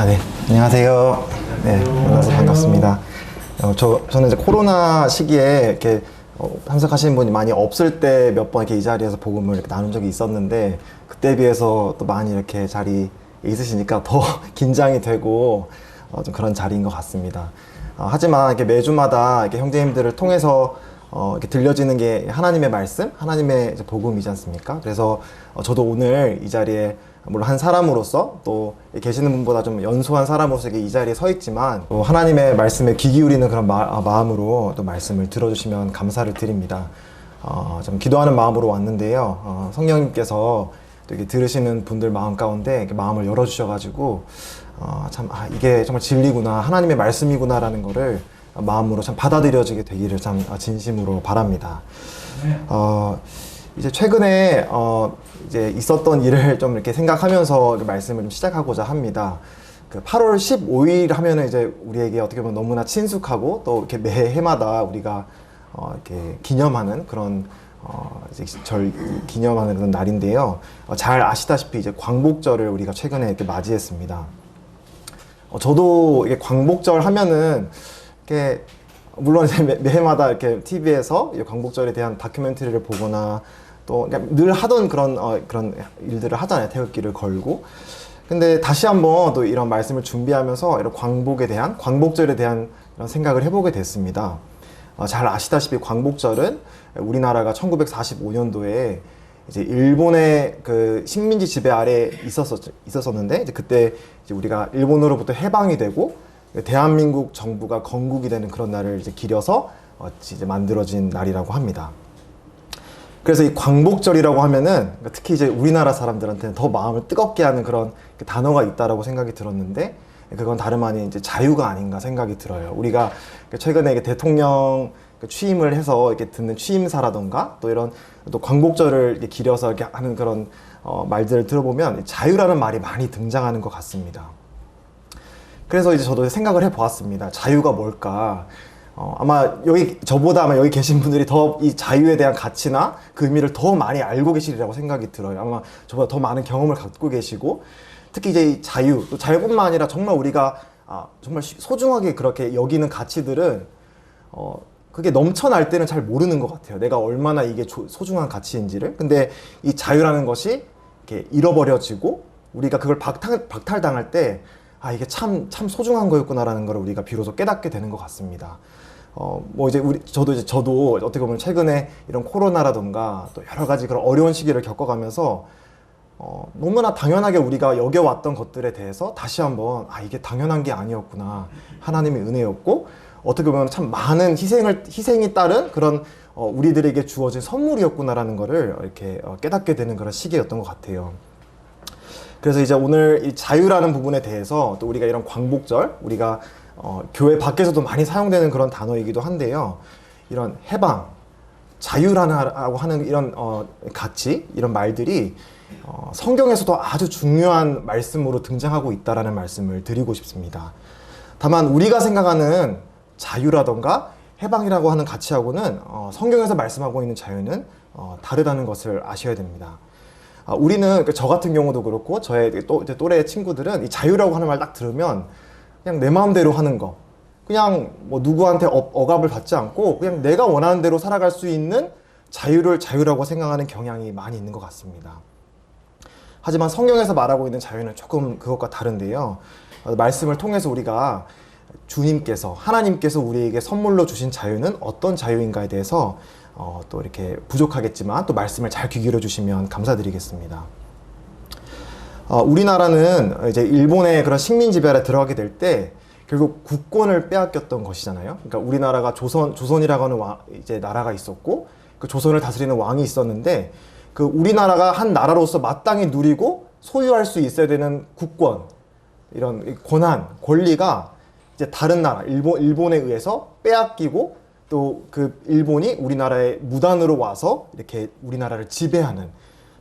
네. 안녕하세요. 네, 만나서 반갑습니다. 저는 이제 코로나 시기에 이렇게 참석하시는 분이 많이 없을 때 몇 번 이렇게 이 자리에서 복음을 이렇게 나눈 적이 있었는데, 그때에 비해서 또 많이 이렇게 자리에 있으시니까 더 긴장이 되고 좀 그런 자리인 것 같습니다. 하지만 이렇게 매주마다 이렇게 형제님들을 통해서 이렇게 들려지는 게 하나님의 말씀, 하나님의 이제 복음이지 않습니까? 그래서 저도 오늘 이 자리에 물론 한 사람으로서 또 계시는 분보다 좀 연소한 사람으로서 이 자리에 서 있지만 또 하나님의 말씀에 귀 기울이는 그런 마음으로 또 말씀을 들어주시면 감사를 드립니다. 좀 기도하는 마음으로 왔는데요. 성령님께서 또 이렇게 들으시는 분들 마음 가운데 이렇게 마음을 열어주셔가지고 이게 정말 진리구나, 하나님의 말씀이구나라는 거를 마음으로 참 받아들여지게 되기를 참 진심으로 바랍니다. 이제 최근에 이제 있었던 일을 좀 이렇게 생각하면서 말씀을 좀 시작하고자 합니다. 그 8월 15일 하면은 이제 우리에게 어떻게 보면 너무나 친숙하고 또 이렇게 매해마다 우리가 이렇게 기념하는 그런 이제 절 기념하는 그런 날인데요. 잘 아시다시피 이제 광복절을 우리가 최근에 이렇게 맞이했습니다. 저도 이게 광복절 하면은 이렇게 물론 이제 매해마다 이렇게 TV에서 광복절에 대한 다큐멘터리를 보거나 또 늘 하던 그런 일들을 하잖아요. 태극기를 걸고. 근데 다시 한번 또 이런 말씀을 준비하면서 이런 광복절에 대한 이런 생각을 해보게 됐습니다. 잘 아시다시피 광복절은 우리나라가 1945년도에 이제 일본의 그 식민지 지배 아래 있었었는데 이제 그때 이제 우리가 일본으로부터 해방이 되고 대한민국 정부가 건국이 되는 그런 날을 이제 기려서 이제 만들어진 날이라고 합니다. 그래서 이 광복절이라고 하면은 특히 이제 우리나라 사람들한테는 더 마음을 뜨겁게 하는 그런 단어가 있다라고 생각이 들었는데, 그건 다름 아닌 이제 자유가 아닌가 생각이 들어요. 우리가 최근에 대통령 취임을 해서 이렇게 듣는 취임사라던가 또 이런 또 광복절을 이렇게 기려서 이렇게 하는 그런 말들을 들어보면 자유라는 말이 많이 등장하는 것 같습니다. 그래서 이제 저도 생각을 해보았습니다. 자유가 뭘까? 저보다 아마 여기 계신 분들이 더 이 자유에 대한 가치나 그 의미를 더 많이 알고 계시리라고 생각이 들어요. 아마 저보다 더 많은 경험을 갖고 계시고, 특히 이제 이 자유, 또 자유뿐만 아니라 정말 우리가 정말 소중하게 그렇게 여기는 가치들은 그게 넘쳐날 때는 잘 모르는 것 같아요. 내가 얼마나 이게 소중한 가치인지를. 근데 이 자유라는 것이 이렇게 잃어버려지고 우리가 그걸 박탈당할 때 이게 참 소중한 거였구나라는 걸 우리가 비로소 깨닫게 되는 것 같습니다. 저도 어떻게 보면 최근에 이런 코로나라던가 또 여러 가지 그런 어려운 시기를 겪어가면서 너무나 당연하게 우리가 여겨왔던 것들에 대해서 다시 한번 이게 당연한 게 아니었구나, 하나님의 은혜였고 어떻게 보면 참 많은 희생이 따른 그런 우리들에게 주어진 선물이었구나라는 거를 이렇게 깨닫게 되는 그런 시기였던 것 같아요. 그래서 이제 오늘 이 자유라는 부분에 대해서 또 우리가 이런 광복절, 우리가 교회 밖에서도 많이 사용되는 그런 단어이기도 한데요. 이런 해방, 자유라고 하는 이런 가치, 이런 말들이 성경에서도 아주 중요한 말씀으로 등장하고 있다라는 말씀을 드리고 싶습니다. 다만 우리가 생각하는 자유라던가 해방이라고 하는 가치하고는 성경에서 말씀하고 있는 자유는 다르다는 것을 아셔야 됩니다. 우리는 저 같은 경우도 그렇고 저의 또래 친구들은 이 자유라고 하는 말 딱 들으면 그냥 내 마음대로 하는 거, 그냥 뭐 누구한테 억압을 받지 않고 그냥 내가 원하는 대로 살아갈 수 있는 자유를 자유라고 생각하는 경향이 많이 있는 것 같습니다. 하지만 성경에서 말하고 있는 자유는 조금 그것과 다른데요. 말씀을 통해서 우리가 하나님께서 우리에게 선물로 주신 자유는 어떤 자유인가에 대해서 또 이렇게 부족하겠지만 또 말씀을 잘 귀 기울여 주시면 감사드리겠습니다. 우리나라는 이제 일본의 그런 식민 지배 아래 들어가게 될 때 결국 국권을 빼앗겼던 것이잖아요. 그러니까 우리나라가 조선이라고 하는 이제 나라가 있었고, 그 조선을 다스리는 왕이 있었는데, 그 우리나라가 한 나라로서 마땅히 누리고 소유할 수 있어야 되는 국권, 이런 권리가 이제 다른 나라, 일본에 의해서 빼앗기고, 또 그 일본이 우리나라에 무단으로 와서 이렇게 우리나라를 지배하는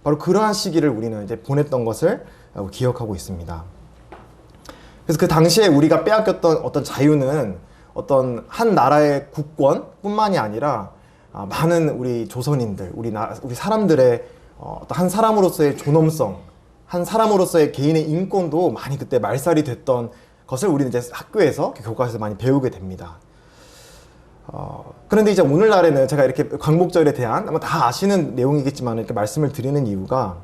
바로 그러한 시기를 우리는 이제 보냈던 것을 기억하고 있습니다. 그래서 그 당시에 우리가 빼앗겼던 어떤 자유는 어떤 한 나라의 국권뿐만이 아니라 많은 우리 조선인들, 우리 사람들의 한 사람으로서의 존엄성, 한 사람으로서의 개인의 인권도 많이 그때 말살이 됐던 것을 우리는 이제 학교에서 교과서에서 많이 배우게 됩니다. 그런데 이제 오늘날에는 제가 이렇게 광복절에 대한 아마 다 아시는 내용이겠지만 이렇게 말씀을 드리는 이유가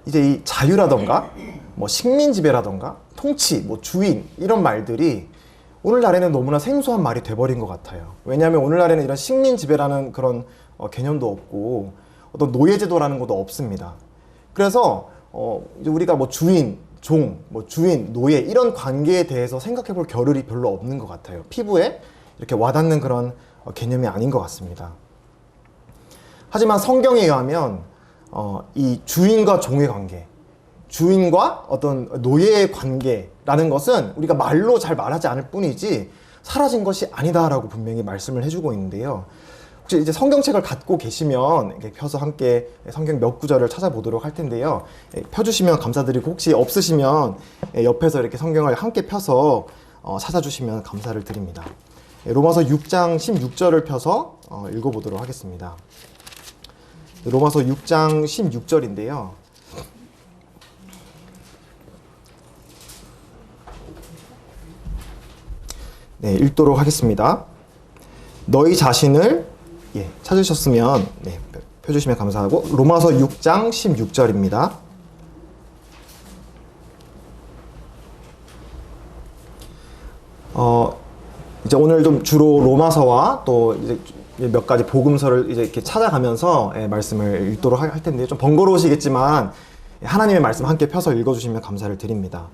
이제 이 자유라던가 뭐 식민지배라던가 통치, 뭐 주인 이런 말들이 오늘날에는 너무나 생소한 말이 돼버린 것 같아요. 왜냐하면 오늘날에는 이런 식민지배라는 그런 개념도 없고 어떤 노예제도라는 것도 없습니다. 그래서 이제 우리가 뭐 주인, 종, 뭐 주인, 노예 이런 관계에 대해서 생각해 볼 겨를이 별로 없는 것 같아요. 피부에 이렇게 와닿는 그런 개념이 아닌 것 같습니다. 하지만 성경에 의하면 이 주인과 종의 관계, 주인과 어떤 노예의 관계라는 것은 우리가 말로 잘 말하지 않을 뿐이지 사라진 것이 아니다라고 분명히 말씀을 해주고 있는데요. 혹시 이제 성경책을 갖고 계시면 이렇게 펴서 함께 성경 몇 구절을 찾아보도록 할 텐데요. 펴주시면 감사드리고 혹시 없으시면 옆에서 이렇게 성경을 함께 펴서 찾아주시면 감사를 드립니다. 로마서 6장 16절을 펴서 읽어보도록 하겠습니다. 로마서 6장 16절인데요. 네, 읽도록 하겠습니다. 너희 자신을 찾으셨으면 펴주시면 감사하고 로마서 6장 16절입니다. 이제 오늘 좀 주로 로마서와 또 이제 몇 가지 복음서를 이제 이렇게 찾아가면서 말씀을 읽도록 할 텐데요. 좀 번거로우시겠지만 하나님의 말씀 함께 펴서 읽어주시면 감사를 드립니다.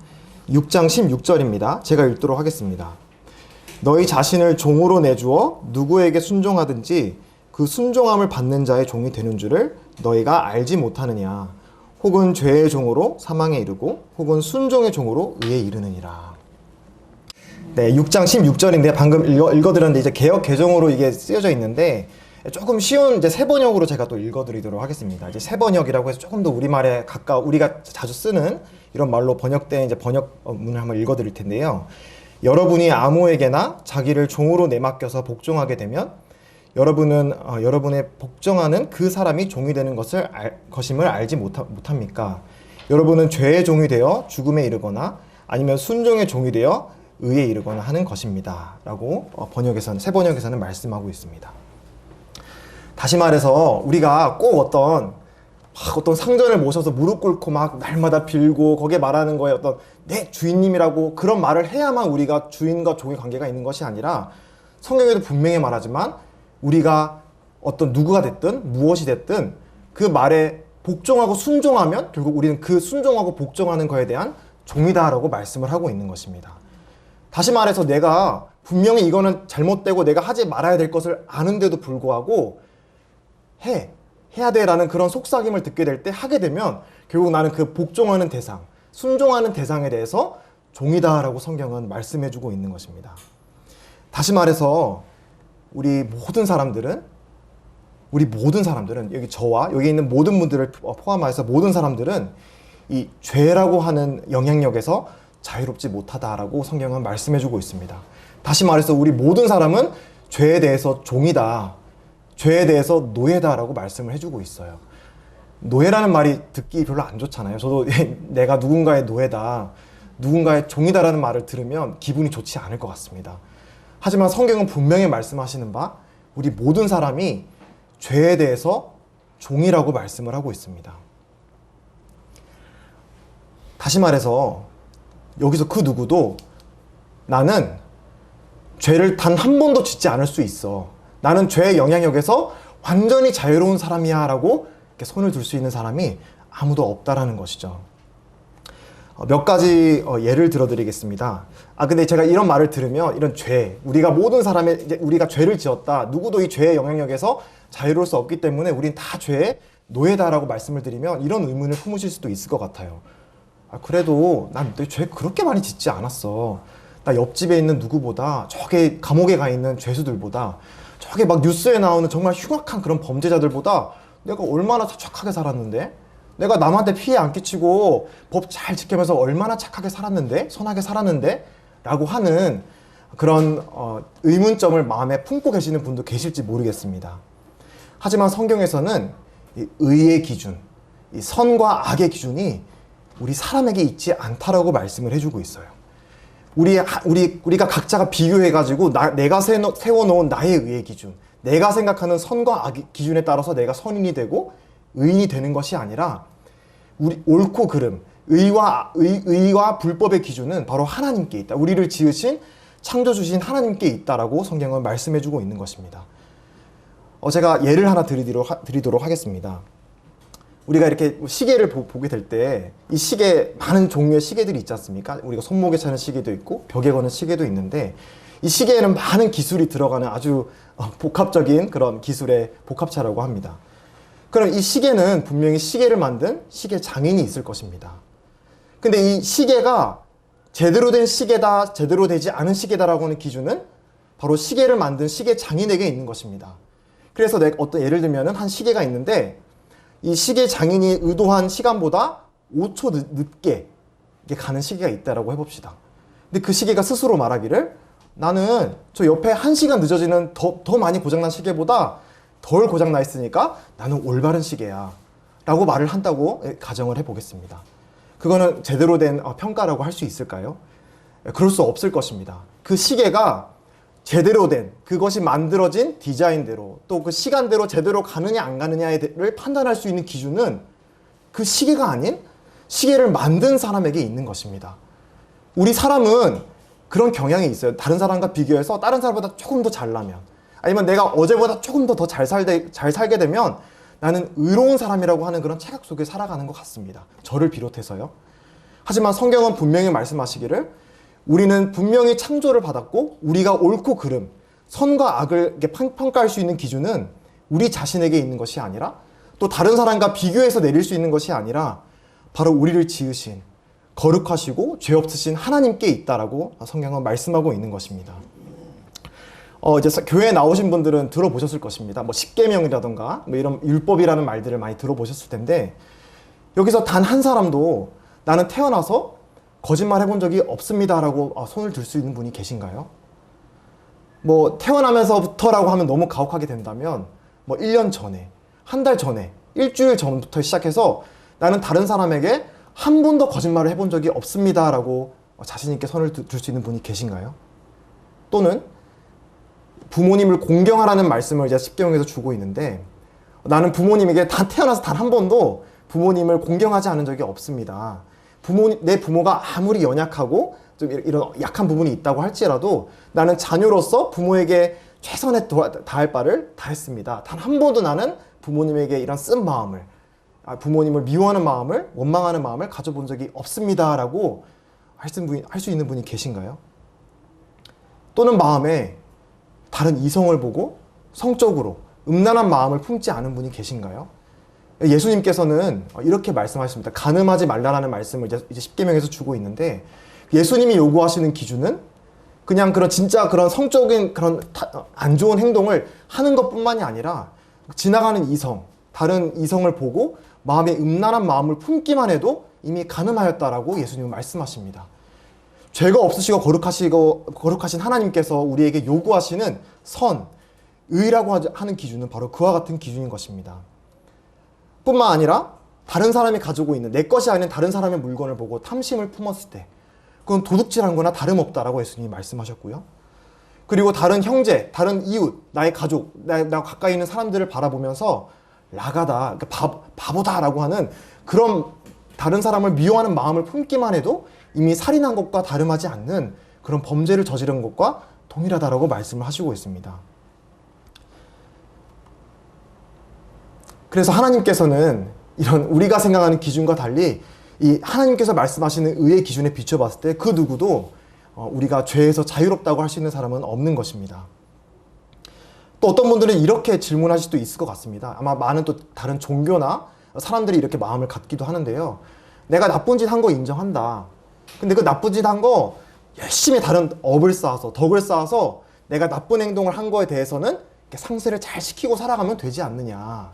6장 16절입니다. 제가 읽도록 하겠습니다. 너희 자신을 종으로 내주어 누구에게 순종하든지 그 순종함을 받는 자의 종이 되는 줄을 너희가 알지 못하느냐. 혹은 죄의 종으로 사망에 이르고 혹은 순종의 종으로 의에 이르느니라. 네, 6장 16절인데 방금 읽어드렸는데 이제 개역 개정으로 이게 쓰여져 있는데 조금 쉬운 이제 세번역으로 제가 또 읽어드리도록 하겠습니다. 이제 세번역이라고 해서 조금 더 우리말에 우리가 자주 쓰는 이런 말로 번역된 이제 번역문을 한번 읽어드릴 텐데요. 여러분이 아무에게나 자기를 종으로 내맡겨서 복종하게 되면 여러분은 여러분의 복종하는 그 사람이 종이 되는 것임을 알지 못합니까? 여러분은 죄의 종이 되어 죽음에 이르거나 아니면 순종의 종이 되어 의에 이르거나 하는 것입니다. 라고 새 번역에서는 말씀하고 있습니다. 다시 말해서 우리가 꼭 어떤 상전을 모셔서 무릎 꿇고 막 날마다 빌고 거기에 말하는 거에 어떤 내 주인님이라고 그런 말을 해야만 우리가 주인과 종의 관계가 있는 것이 아니라 성경에도 분명히 말하지만 우리가 어떤 누구가 됐든 무엇이 됐든 그 말에 복종하고 순종하면 결국 우리는 그 순종하고 복종하는 거에 대한 종이다라고 말씀을 하고 있는 것입니다. 다시 말해서 내가 분명히 이거는 잘못되고 내가 하지 말아야 될 것을 아는데도 불구하고 해야 돼라는 그런 속삭임을 듣게 될 때 하게 되면 결국 나는 그 복종하는 대상, 순종하는 대상에 대해서 종이다라고 성경은 말씀해주고 있는 것입니다. 다시 말해서 우리 모든 사람들은 여기 저와 여기 있는 모든 분들을 포함해서 모든 사람들은 이 죄라고 하는 영향력에서 자유롭지 못하다라고 성경은 말씀해주고 있습니다. 다시 말해서 우리 모든 사람은 죄에 대해서 종이다, 죄에 대해서 노예다라고 말씀을 해주고 있어요. 노예라는 말이 듣기 별로 안 좋잖아요. 저도 내가 누군가의 노예다, 누군가의 종이다라는 말을 들으면 기분이 좋지 않을 것 같습니다. 하지만 성경은 분명히 말씀하시는 바 우리 모든 사람이 죄에 대해서 종이라고 말씀을 하고 있습니다. 다시 말해서 여기서 그 누구도 나는 죄를 단 한 번도 짓지 않을 수 있어, 나는 죄의 영향력에서 완전히 자유로운 사람이야 라고 이렇게 손을 들 수 있는 사람이 아무도 없다라는 것이죠. 몇 가지 예를 들어드리겠습니다. 근데 제가 이런 말을 들으면 이런 죄, 우리가 모든 우리가 죄를 지었다, 누구도 이 죄의 영향력에서 자유로울 수 없기 때문에 우린 다 죄의 노예다라고 말씀을 드리면 이런 의문을 품으실 수도 있을 것 같아요. 그래도 난 죄 그렇게 많이 짓지 않았어. 나 옆집에 있는 누구보다, 저게 감옥에 가 있는 죄수들보다, 저게 막 뉴스에 나오는 정말 흉악한 그런 범죄자들보다 내가 얼마나 착하게 살았는데, 내가 남한테 피해 안 끼치고 법 잘 지키면서 얼마나 착하게 살았는데, 선하게 살았는데 라고 하는 그런 의문점을 마음에 품고 계시는 분도 계실지 모르겠습니다. 하지만 성경에서는 이 의의 기준, 이 선과 악의 기준이 우리 사람에게 있지 않다라고 말씀을 해주고 있어요. 우리가 각자가 비교해가지고 내가 세워놓은 나의 의의 기준, 내가 생각하는 선과 악의 기준에 따라서 내가 선인이 되고 의인이 되는 것이 아니라 옳고 그름, 의와 불법의 기준은 바로 하나님께 있다. 우리를 지으신 창조주신 하나님께 있다라고 성경은 말씀해주고 있는 것입니다. 제가 예를 하나 드리도록 하겠습니다. 우리가 이렇게 시계를 보게 될 때 이 시계, 많은 종류의 시계들이 있지 않습니까? 우리가 손목에 차는 시계도 있고 벽에 거는 시계도 있는데, 이 시계에는 많은 기술이 들어가는 아주 복합적인 그런 기술의 복합체라고 합니다. 그럼 이 시계는 분명히 시계를 만든 시계 장인이 있을 것입니다. 근데 이 시계가 제대로 된 시계다, 제대로 되지 않은 시계다라고 하는 기준은 바로 시계를 만든 시계 장인에게 있는 것입니다. 그래서 어떤 예를 들면 한 시계가 있는데, 이 시계 장인이 의도한 시간보다 5초 늦게 가는 시계가 있다라고 해봅시다. 근데 그 시계가 스스로 말하기를, 나는 저 옆에 1시간 늦어지는 더 많이 고장난 시계보다 덜 고장나 있으니까 나는 올바른 시계야 라고 말을 한다고 가정을 해보겠습니다. 그거는 제대로 된 평가라고 할 수 있을까요? 그럴 수 없을 것입니다. 그 시계가 제대로 된, 그것이 만들어진 디자인대로, 또 그 시간대로 제대로 가느냐 안 가느냐를 판단할 수 있는 기준은 그 시계가 아닌 시계를 만든 사람에게 있는 것입니다. 우리 사람은 그런 경향이 있어요. 다른 사람과 비교해서 다른 사람보다 조금 더 잘나면, 아니면 내가 어제보다 조금 더 잘 살게 되면 나는 의로운 사람이라고 하는 그런 체각 속에 살아가는 것 같습니다. 저를 비롯해서요. 하지만 성경은 분명히 말씀하시기를, 우리는 분명히 창조를 받았고 우리가 옳고 그름, 선과 악을 평가할 수 있는 기준은 우리 자신에게 있는 것이 아니라, 또 다른 사람과 비교해서 내릴 수 있는 것이 아니라 바로 우리를 지으신 거룩하시고 죄 없으신 하나님께 있다라고 성경은 말씀하고 있는 것입니다. 이제 교회에 나오신 분들은 들어보셨을 것입니다. 뭐 십계명이라던가 뭐 이런 율법이라는 말들을 많이 들어보셨을 텐데, 여기서 단 한 사람도 나는 태어나서 거짓말 해본 적이 없습니다라고 손을 들 수 있는 분이 계신가요? 뭐 태어나면서부터라고 하면 너무 가혹하게 된다면, 뭐 1년 전에, 한 달 전에, 일주일 전부터 시작해서 나는 다른 사람에게 한 번도 거짓말을 해본 적이 없습니다라고 자신 있게 손을 들 수 있는 분이 계신가요? 또는 부모님을 공경하라는 말씀을 이제 십계명에서 주고 있는데, 나는 부모님에게 태어나서 단 한 번도 부모님을 공경하지 않은 적이 없습니다. 내 부모가 아무리 연약하고 좀 이런 약한 부분이 있다고 할지라도 나는 자녀로서 부모에게 최선에 다할 바를 다했습니다. 단 한 번도 나는 부모님에게 이런 쓴 마음을, 부모님을 미워하는 마음을, 원망하는 마음을 가져본 적이 없습니다라고 할 수 있는 분이 계신가요? 또는 마음에 다른 이성을 보고 성적으로 음란한 마음을 품지 않은 분이 계신가요? 예수님께서는 이렇게 말씀하십니다. 간음하지 말라라는 말씀을 이제 십계명에서 주고 있는데, 예수님이 요구하시는 기준은 그냥 진짜 그런 성적인 그런 안 좋은 행동을 하는 것뿐만이 아니라, 지나가는 이성, 다른 이성을 보고 마음에 음란한 마음을 품기만 해도 이미 간음하였다라고 예수님은 말씀하십니다. 죄가 없으시고 거룩하신 하나님께서 우리에게 요구하시는 선, 의라고 하는 기준은 바로 그와 같은 기준인 것입니다. 뿐만 아니라 다른 사람이 가지고 있는, 내 것이 아닌 다른 사람의 물건을 보고 탐심을 품었을 때 그건 도둑질한 거나 다름없다라고 예수님이 말씀하셨고요. 그리고 다른 형제, 다른 이웃, 나의 가족, 나 가까이 있는 사람들을 바라보면서 라가다, 바보다라고 하는 그런 다른 사람을 미워하는 마음을 품기만 해도 이미 살인한 것과 다름하지 않는 그런 범죄를 저지른 것과 동일하다라고 말씀을 하시고 있습니다. 그래서 하나님께서는 이런 우리가 생각하는 기준과 달리 이 하나님께서 말씀하시는 의의 기준에 비춰봤을 때 그 누구도 우리가 죄에서 자유롭다고 할 수 있는 사람은 없는 것입니다. 또 어떤 분들은 이렇게 질문하실 수도 있을 것 같습니다. 아마 많은 또 다른 종교나 사람들이 이렇게 마음을 갖기도 하는데요. 내가 나쁜 짓 한 거 인정한다. 근데 그 나쁜 짓 한 거 열심히 다른 덕을 쌓아서 내가 나쁜 행동을 한 거에 대해서는 상쇄를 잘 시키고 살아가면 되지 않느냐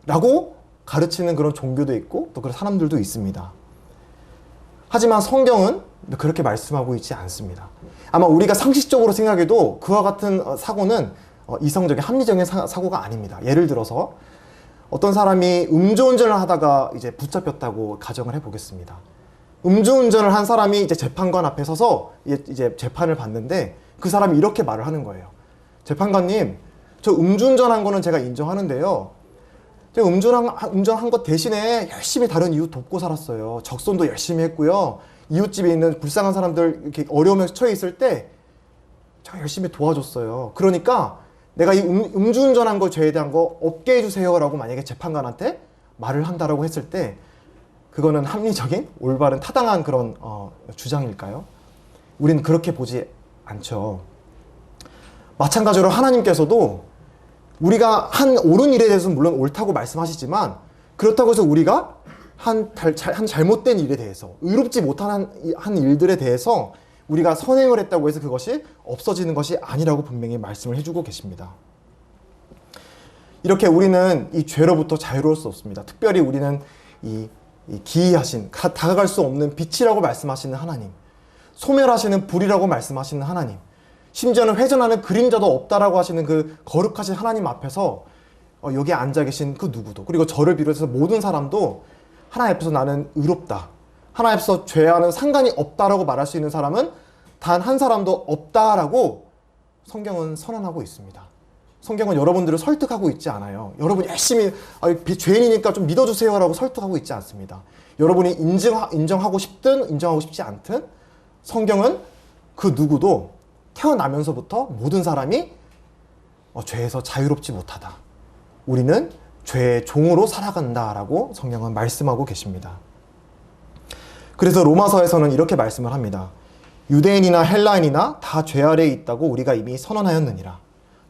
라고 가르치는 그런 종교도 있고 또 그런 사람들도 있습니다. 하지만 성경은 그렇게 말씀하고 있지 않습니다. 아마 우리가 상식적으로 생각해도 그와 같은 사고는 이성적인 합리적인 사고가 아닙니다. 예를 들어서 어떤 사람이 음주운전을 하다가 이제 붙잡혔다고 가정을 해보겠습니다. 음주운전을 한 사람이 이제 재판관 앞에 서서 이제 재판을 받는데 그 사람이 이렇게 말을 하는 거예요. 재판관님, 저 음주운전한 거는 제가 인정하는데요. 제가 음주운전한 것 대신에 열심히 다른 이웃 돕고 살았어요. 적선도 열심히 했고요. 이웃집에 있는 불쌍한 사람들 이렇게 어려움에 처해 있을 때 제가 열심히 도와줬어요. 그러니까 내가 이 음주운전한 거 죄에 대한 거 없게 해주세요라고 만약에 재판관한테 말을 한다라고 했을 때 그거는 합리적인 올바른 타당한 그런 주장일까요? 우리는 그렇게 보지 않죠. 마찬가지로 하나님께서도 우리가 한 옳은 일에 대해서는 물론 옳다고 말씀하시지만 그렇다고 해서 우리가 한 잘못된 일에 대해서 의롭지 못한 한 일들에 대해서 우리가 선행을 했다고 해서 그것이 없어지는 것이 아니라고 분명히 말씀을 해주고 계십니다. 이렇게 우리는 이 죄로부터 자유로울 수 없습니다. 특별히 우리는 이 기이하신, 다가갈 수 없는 빛이라고 말씀하시는 하나님, 소멸하시는 불이라고 말씀하시는 하나님, 심지어는 회전하는 그림자도 없다라고 하시는 그 거룩하신 하나님 앞에서 여기 앉아 계신 그 누구도, 그리고 저를 비롯해서 모든 사람도 하나님 앞에서 나는 의롭다, 하나님 앞에서 죄와는 상관이 없다라고 말할 수 있는 사람은 단 한 사람도 없다라고 성경은 선언하고 있습니다. 성경은 여러분들을 설득하고 있지 않아요. 여러분이 열심히 죄인이니까 좀 믿어주세요라고 설득하고 있지 않습니다. 여러분이 인정하고 싶든 인정하고 싶지 않든 성경은 그 누구도 태어나면서부터 모든 사람이 죄에서 자유롭지 못하다. 우리는 죄의 종으로 살아간다라고 성경은 말씀하고 계십니다. 그래서 로마서에서는 이렇게 말씀을 합니다. 유대인이나 헬라인이나 다 죄 아래에 있다고 우리가 이미 선언하였느니라.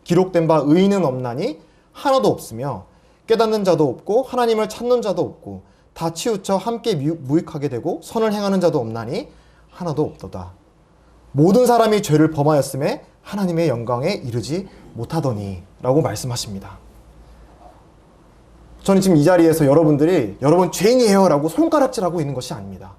기록된 바 의인은 없나니 하나도 없으며 깨닫는 자도 없고 하나님을 찾는 자도 없고 다 치우쳐 함께 무익하게 되고 선을 행하는 자도 없나니 하나도 없도다. 모든 사람이 죄를 범하였음에 하나님의 영광에 이르지 못하더니 라고 말씀하십니다. 저는 지금 이 자리에서 여러분들이 여러분 죄인이에요 라고 손가락질하고 있는 것이 아닙니다.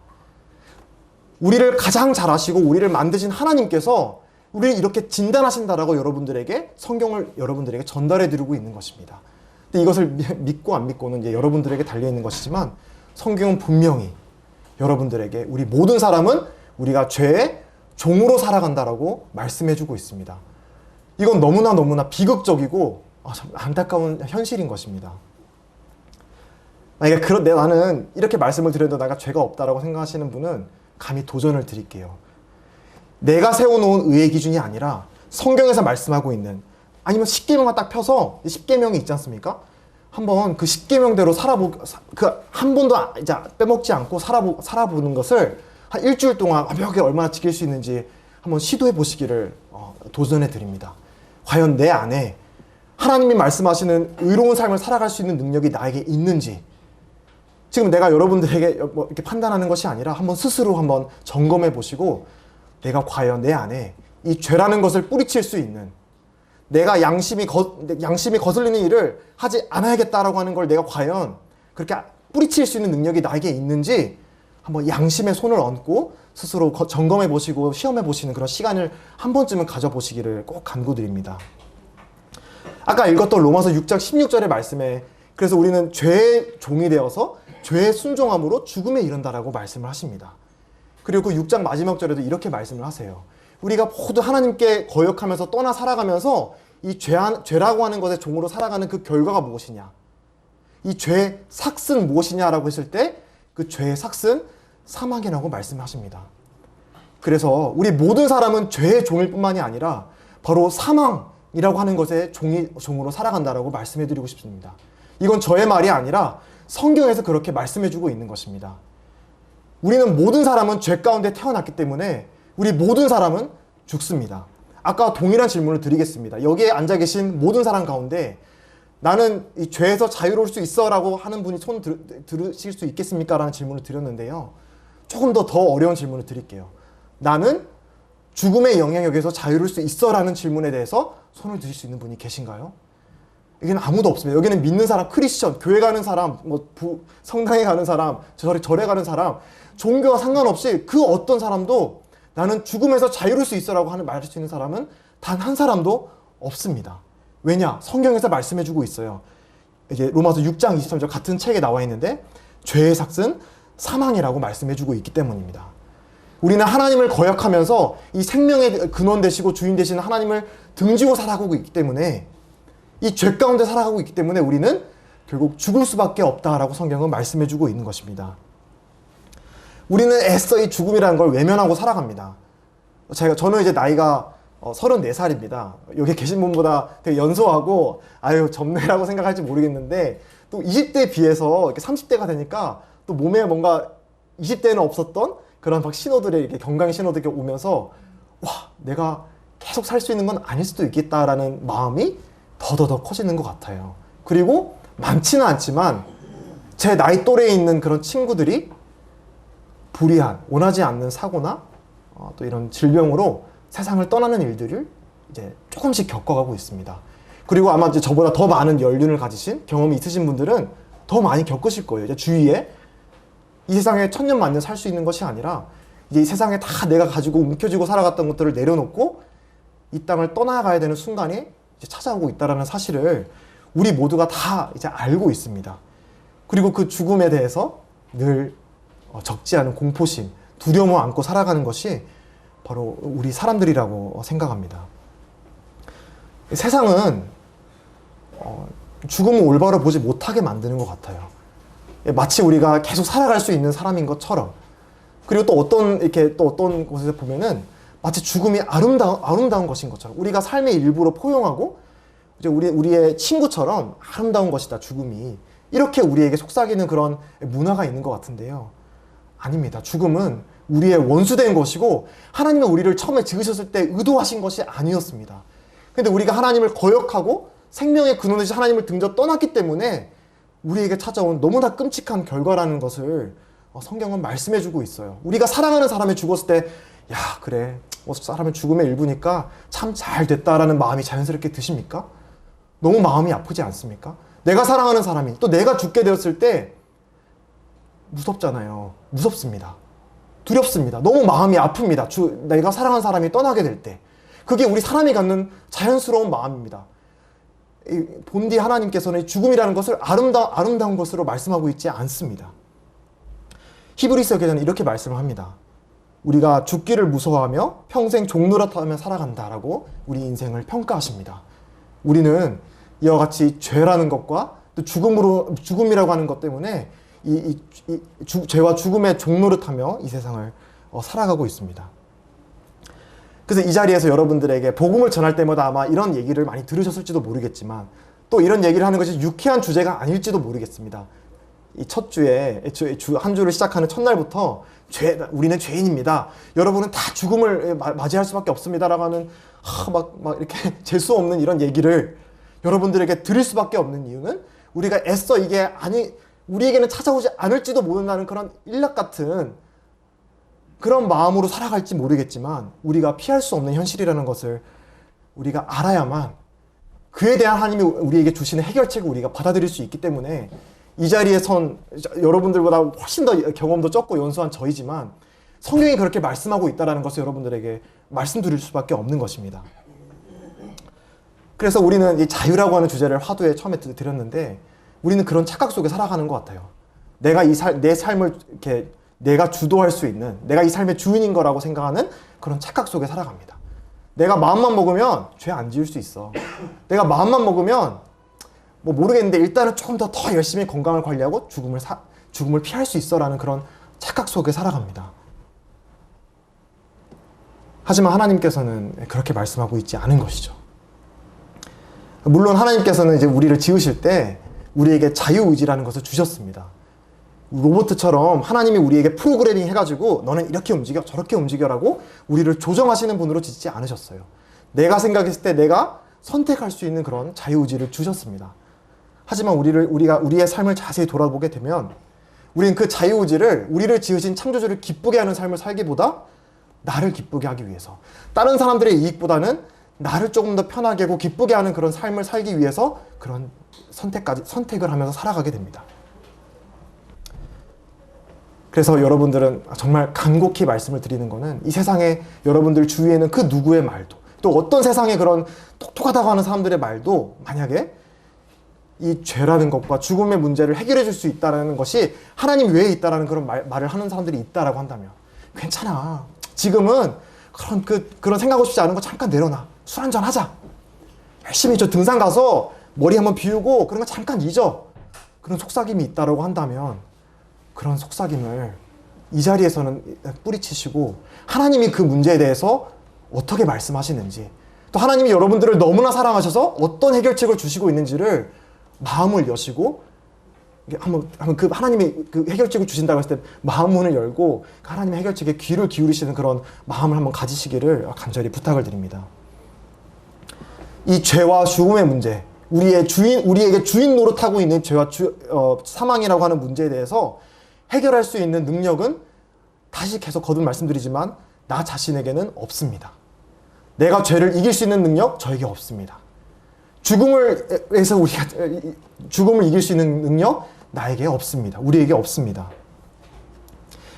우리를 가장 잘 아시고 우리를 만드신 하나님께서 우리를 이렇게 진단하신다라고 여러분들에게 성경을 여러분들에게 전달해 드리고 있는 것입니다. 근데 이것을 믿고 안 믿고는 이제 여러분들에게 달려 있는 것이지만 성경은 분명히 여러분들에게 우리 모든 사람은 우리가 죄의 종으로 살아간다라고 말씀해 주고 있습니다. 이건 너무나 비극적이고 참 안타까운 현실인 것입니다. 만약에 나는 이렇게 말씀을 드려도 내가 죄가 없다라고 생각하시는 분은 감히 도전을 드릴게요. 내가 세워놓은 의의 기준이 아니라 성경에서 말씀하고 있는, 아니면 10계명만 딱 펴서 10계명이 있지 않습니까? 한번 그 10계명대로 한 번도 이제 빼먹지 않고 살아보는 것을 한 일주일 동안 완벽하게 얼마나 지킬 수 있는지 한번 시도해 보시기를 도전해 드립니다. 과연 내 안에 하나님이 말씀하시는 의로운 삶을 살아갈 수 있는 능력이 나에게 있는지, 지금 내가 여러분들에게 이렇게 판단하는 것이 아니라 한번 스스로 한번 점검해 보시고 내가 과연 내 안에 이 죄라는 것을 뿌리칠 수 있는, 내가 양심이 거슬리는 일을 하지 않아야겠다라고 하는 걸 내가 과연 그렇게 뿌리칠 수 있는 능력이 나에게 있는지 한번 양심의 손을 얹고 스스로 점검해 보시고 시험해 보시는 그런 시간을 한 번쯤은 가져보시기를 꼭 간구드립니다. 아까 읽었던 로마서 6장 16절의 말씀에 그래서 우리는 죄의 종이 되어서 죄의 순종함으로 죽음에 이른다라고 말씀을 하십니다. 그리고 그 6장 마지막 절에도 이렇게 말씀을 하세요. 우리가 모두 하나님께 거역하면서 떠나 살아가면서 이 죄라고 하는 것의 종으로 살아가는 그 결과가 무엇이냐, 이 죄의 삭은 무엇이냐라고 했을 때 그 죄의 삭은 사망이라고 말씀하십니다. 그래서 우리 모든 사람은 죄의 종일 뿐만이 아니라 바로 사망이라고 하는 것의 종으로 살아간다라고 말씀해드리고 싶습니다. 이건 저의 말이 아니라 성경에서 그렇게 말씀해주고 있는 것입니다. 우리는 모든 사람은 죄 가운데 태어났기 때문에 우리 모든 사람은 죽습니다. 아까 동일한 질문을 드리겠습니다. 여기에 앉아 계신 모든 사람 가운데 나는 이 죄에서 자유로울 수 있어 라고 하는 분이 손 들으실 수 있겠습니까? 라는 질문을 드렸는데요. 조금 더 어려운 질문을 드릴게요. 나는 죽음의 영향력에서 자유로울 수 있어 라는 질문에 대해서 손을 드실 수 있는 분이 계신가요? 여기는 아무도 없습니다. 여기는 믿는 사람, 크리스천, 교회 가는 사람, 성당에 가는 사람, 절에 가는 사람, 종교와 상관없이 그 어떤 사람도 나는 죽음에서 자유로울 수 있어라고 말할 수 있는 사람은 단 한 사람도 없습니다. 왜냐? 성경에서 말씀해주고 있어요. 이제 로마서 6장 23절 같은 책에 나와 있는데 죄의 삭은 사망이라고 말씀해주고 있기 때문입니다. 우리는 하나님을 거역하면서 이 생명의 근원 되시고 주인 되시는 하나님을 등지고 살아가고 있기 때문에, 이 죄 가운데 살아가고 있기 때문에 우리는 결국 죽을 수밖에 없다라고 성경은 말씀해주고 있는 것입니다. 우리는 애써 이 죽음이라는 걸 외면하고 살아갑니다. 저는 이제 나이가 34살입니다. 여기 계신 분보다 되게 연소하고 아유 젊네라고 생각할지 모르겠는데, 또 20대에 비해서 이렇게 30대가 되니까 또 몸에 뭔가 20대에는 없었던 그런 막 신호들이, 이렇게 건강 신호들이 오면서 와, 내가 계속 살 수 있는 건 아닐 수도 있겠다라는 마음이 더더더 커지는 것 같아요. 그리고 많지는 않지만 제 나이 또래에 있는 그런 친구들이 불의한, 원하지 않는 사고나 또 이런 질병으로 세상을 떠나는 일들을 이제 조금씩 겪어가고 있습니다. 그리고 아마 이제 저보다 더 많은 연륜을 가지신, 경험이 있으신 분들은 더 많이 겪으실 거예요. 이제 주위에 이 세상에 천년 만년 살 수 있는 것이 아니라 이제 이 세상에 다 내가 가지고 움켜쥐고 살아갔던 것들을 내려놓고 이 땅을 떠나가야 되는 순간이 이제 찾아오고 있다는 사실을 우리 모두가 다 이제 알고 있습니다. 그리고 그 죽음에 대해서 늘 적지 않은 공포심, 두려움 안고 살아가는 것이 바로 우리 사람들이라고 생각합니다. 세상은 죽음을 올바로 보지 못하게 만드는 것 같아요. 마치 우리가 계속 살아갈 수 있는 사람인 것처럼. 그리고 또 어떤 곳에서 보면은 마치 죽음이 아름다운 것인 것처럼, 우리가 삶의 일부로 포용하고 이제 우리의 친구처럼 아름다운 것이다 죽음이, 이렇게 우리에게 속삭이는 그런 문화가 있는 것 같은데요. 아닙니다. 죽음은 우리의 원수된 것이고 하나님은 우리를 처음에 지으셨을 때 의도하신 것이 아니었습니다. 근데 우리가 하나님을 거역하고 생명의 근원이신 하나님을 등져 떠났기 때문에 우리에게 찾아온 너무나 끔찍한 결과라는 것을 성경은 말씀해주고 있어요. 우리가 사랑하는 사람이 죽었을 때 야, 그래, 사람의 죽음의 일부니까 참 잘 됐다라는 마음이 자연스럽게 드십니까? 너무 마음이 아프지 않습니까? 내가 사랑하는 사람이 또 내가 죽게 되었을 때 무섭잖아요. 무섭습니다. 두렵습니다. 너무 마음이 아픕니다. 내가 사랑하는 사람이 떠나게 될 때. 그게 우리 사람이 갖는 자연스러운 마음입니다. 본디 하나님께서는 죽음이라는 것을 아름다운 것으로 말씀하고 있지 않습니다. 히브리서 기자는 이렇게 말씀을 합니다. 우리가 죽기를 무서워하며 평생 종노릇하며 살아간다라고 우리 인생을 평가하십니다. 우리는 이와 같이 죄라는 것과 또 죽음이라고 하는 것 때문에 죄와 죽음의 종노릇하며 이 세상을 살아가고 있습니다. 그래서 이 자리에서 여러분들에게 복음을 전할 때마다 아마 이런 얘기를 많이 들으셨을지도 모르겠지만, 또 이런 얘기를 하는 것이 유쾌한 주제가 아닐지도 모르겠습니다. 이 첫 주에 한 주를 시작하는 첫날부터 우리는 죄인입니다. 여러분은 다 죽음을 맞이할 수밖에 없습니다라고 하는 막 이렇게 재수 없는 이런 얘기를 여러분들에게 드릴 수밖에 없는 이유는, 우리가 애써 이게 우리에게는 찾아오지 않을지도 모른다는 그런 일락 같은 그런 마음으로 살아갈지 모르겠지만 우리가 피할 수 없는 현실이라는 것을 우리가 알아야만 그에 대한 하나님이 우리에게 주시는 해결책을 우리가 받아들일 수 있기 때문에, 이 자리에 선 여러분들보다 훨씬 더 경험도 적고 연수한 저이지만 성경이 그렇게 말씀하고 있다는 것을 여러분들에게 말씀드릴 수밖에 없는 것입니다. 그래서 우리는 이 자유라고 하는 주제를 화두에 처음에 드렸는데, 우리는 그런 착각 속에 살아가는 것 같아요. 내가 내 삶을 이렇게 내가 주도할 수 있는, 내가 이 삶의 주인인 거라고 생각하는 그런 착각 속에 살아갑니다. 내가 마음만 먹으면 죄 안 지을 수 있어. 내가 마음만 먹으면 뭐 모르겠는데 일단은 조금 더 열심히 건강을 관리하고 죽음을 피할 수 있어라는 그런 착각 속에 살아갑니다. 하지만 하나님께서는 그렇게 말씀하고 있지 않은 것이죠. 물론 하나님께서는 이제 우리를 지으실 때 우리에게 자유의지라는 것을 주셨습니다. 로봇처럼 하나님이 우리에게 프로그래밍 해가지고 너는 이렇게 움직여 저렇게 움직여라고 우리를 조정하시는 분으로 짓지 않으셨어요. 내가 생각했을 때 내가 선택할 수 있는 그런 자유의지를 주셨습니다. 하지만 우리의 삶을 자세히 돌아보게 되면 우리는 그 자유의지를 우리를 지으신 창조주를 기쁘게 하는 삶을 살기보다 나를 기쁘게 하기 위해서, 다른 사람들의 이익보다는 나를 조금 더 편하게 하고 기쁘게 하는 그런 삶을 살기 위해서 그런 선택을 하면서 살아가게 됩니다. 그래서 여러분들은 정말 간곡히 말씀을 드리는 거는, 이 세상에 여러분들 주위에는 그 누구의 말도, 또 어떤 세상에 그런 똑똑하다고 하는 사람들의 말도 만약에 이 죄라는 것과 죽음의 문제를 해결해 줄 수 있다는 것이 하나님 외에 있다라는 그런 말을 하는 사람들이 있다라고 한다면 괜찮아. 지금은 그런 생각하고 싶지 않은 거 잠깐 내려놔. 술 한잔 하자. 열심히 저 등산 가서 머리 한번 비우고 그런 거 잠깐 잊어. 그런 속삭임이 있다라고 한다면 그런 속삭임을 이 자리에서는 뿌리치시고 하나님이 그 문제에 대해서 어떻게 말씀하시는지, 또 하나님이 여러분들을 너무나 사랑하셔서 어떤 해결책을 주시고 있는지를 마음을 여시고 한번 그 하나님이 그 해결책을 주신다고 했을 때 마음 문을 열고 그 하나님의 해결책에 귀를 기울이시는 그런 마음을 한번 가지시기를 간절히 부탁을 드립니다. 이 죄와 죽음의 문제, 우리에게 주인 노릇하고 있는 죄와 사망이라고 하는 문제에 대해서 해결할 수 있는 능력은 다시 계속 거듭 말씀드리지만 나 자신에게는 없습니다. 내가 죄를 이길 수 있는 능력 저에게 없습니다. 죽음을 이길 수 있는 능력 나에게 없습니다. 우리에게 없습니다.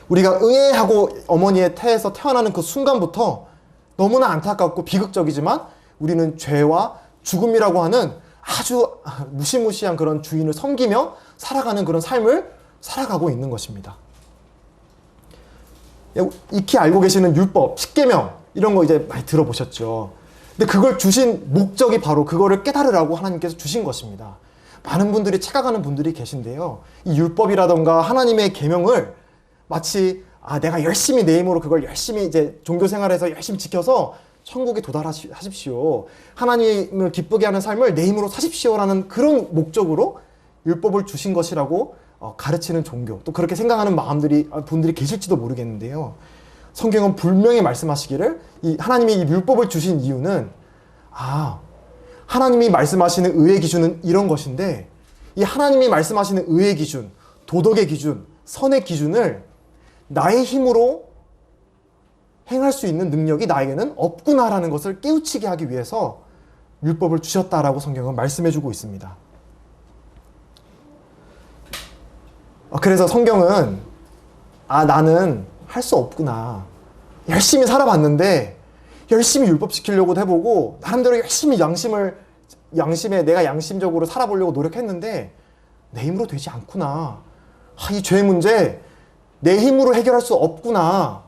우리가 응애하고 어머니의 태에서 태어나는 그 순간부터 너무나 안타깝고 비극적이지만 우리는 죄와 죽음이라고 하는 아주 무시무시한 그런 주인을 섬기며 살아가는 그런 삶을 살아가고 있는 것입니다. 익히 알고 계시는 율법, 십계명 이런 거 이제 많이 들어보셨죠. 근데 그걸 주신 목적이 바로 그거를 깨달으라고 하나님께서 주신 것입니다. 많은 분들이 착각하는 분들이 계신데요. 이 율법이라던가 하나님의 계명을 마치 내가 열심히 내 힘으로 그걸 열심히 이제 종교 생활에서 열심히 지켜서 천국에 도달하십시오. 하나님을 기쁘게 하는 삶을 내 힘으로 사십시오라는 그런 목적으로 율법을 주신 것이라고 가르치는 종교, 또 그렇게 생각하는 분들이 계실지도 모르겠는데요. 성경은 분명히 말씀하시기를 하나님이 이 율법을 주신 이유는 하나님이 말씀하시는 의의 기준은 이런 것인데 이 하나님이 말씀하시는 의의 기준, 도덕의 기준, 선의 기준을 나의 힘으로 행할 수 있는 능력이 나에게는 없구나라는 것을 깨우치게 하기 위해서 율법을 주셨다라고 성경은 말씀해주고 있습니다. 그래서 성경은 나는 할 수 없구나. 열심히 살아봤는데 열심히 율법 지키려고도 해보고 나름대로 열심히 내가 양심적으로 살아보려고 노력했는데 내 힘으로 되지 않구나. 이 죄 문제 내 힘으로 해결할 수 없구나.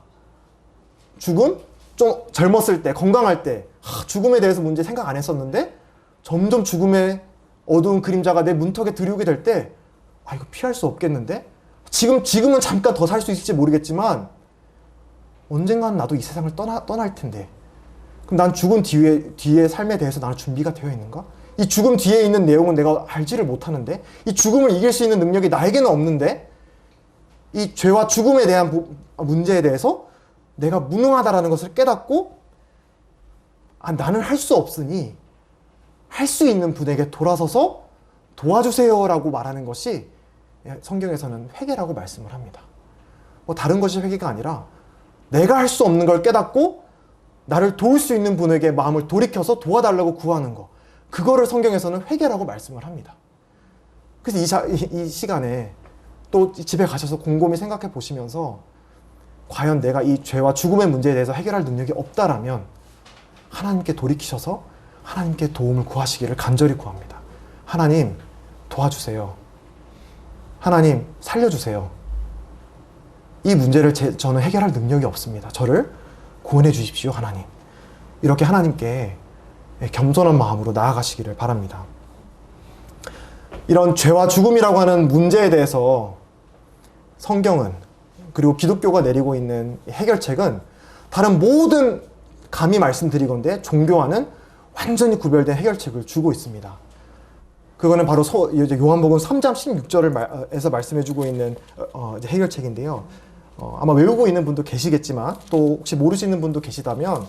죽음? 좀 젊었을 때, 건강할 때 죽음에 대해서 문제 생각 안 했었는데 점점 죽음의 어두운 그림자가 내 문턱에 들이오게 될 때 이거 피할 수 없겠는데? 지금은 잠깐 더 살 수 있을지 모르겠지만 언젠가는 나도 이 세상을 떠날 텐데 그럼 난 죽은 뒤의 삶에 대해서 나는 준비가 되어 있는가? 이 죽음 뒤에 있는 내용은 내가 알지를 못하는데 이 죽음을 이길 수 있는 능력이 나에게는 없는데 이 죄와 죽음에 대한 문제에 대해서 내가 무능하다라는 것을 깨닫고 나는 할 수 없으니 할 수 있는 분에게 돌아서서 도와주세요라고 말하는 것이 성경에서는 회개라고 말씀을 합니다. 다른 것이 회개가 아니라 내가 할 수 없는 걸 깨닫고 나를 도울 수 있는 분에게 마음을 돌이켜서 도와달라고 구하는 것, 그거를 성경에서는 회개라고 말씀을 합니다. 그래서 이 시간에 또 집에 가셔서 곰곰이 생각해 보시면서 과연 내가 이 죄와 죽음의 문제에 대해서 해결할 능력이 없다라면 하나님께 돌이키셔서 하나님께 도움을 구하시기를 간절히 구합니다. 하나님 도와주세요. 하나님 살려주세요. 이 문제를 저는 해결할 능력이 없습니다. 저를 구원해 주십시오, 하나님. 이렇게 하나님께 겸손한 마음으로 나아가시기를 바랍니다. 이런 죄와 죽음이라고 하는 문제에 대해서 성경은, 그리고 기독교가 내리고 있는 해결책은 다른 모든 감히 말씀드리건대 종교와는 완전히 구별된 해결책을 주고 있습니다. 그거는 바로 요한복음 3장 16절에서 말씀해주고 있는 해결책인데요. 아마 외우고 있는 분도 계시겠지만 또 혹시 모르시는 분도 계시다면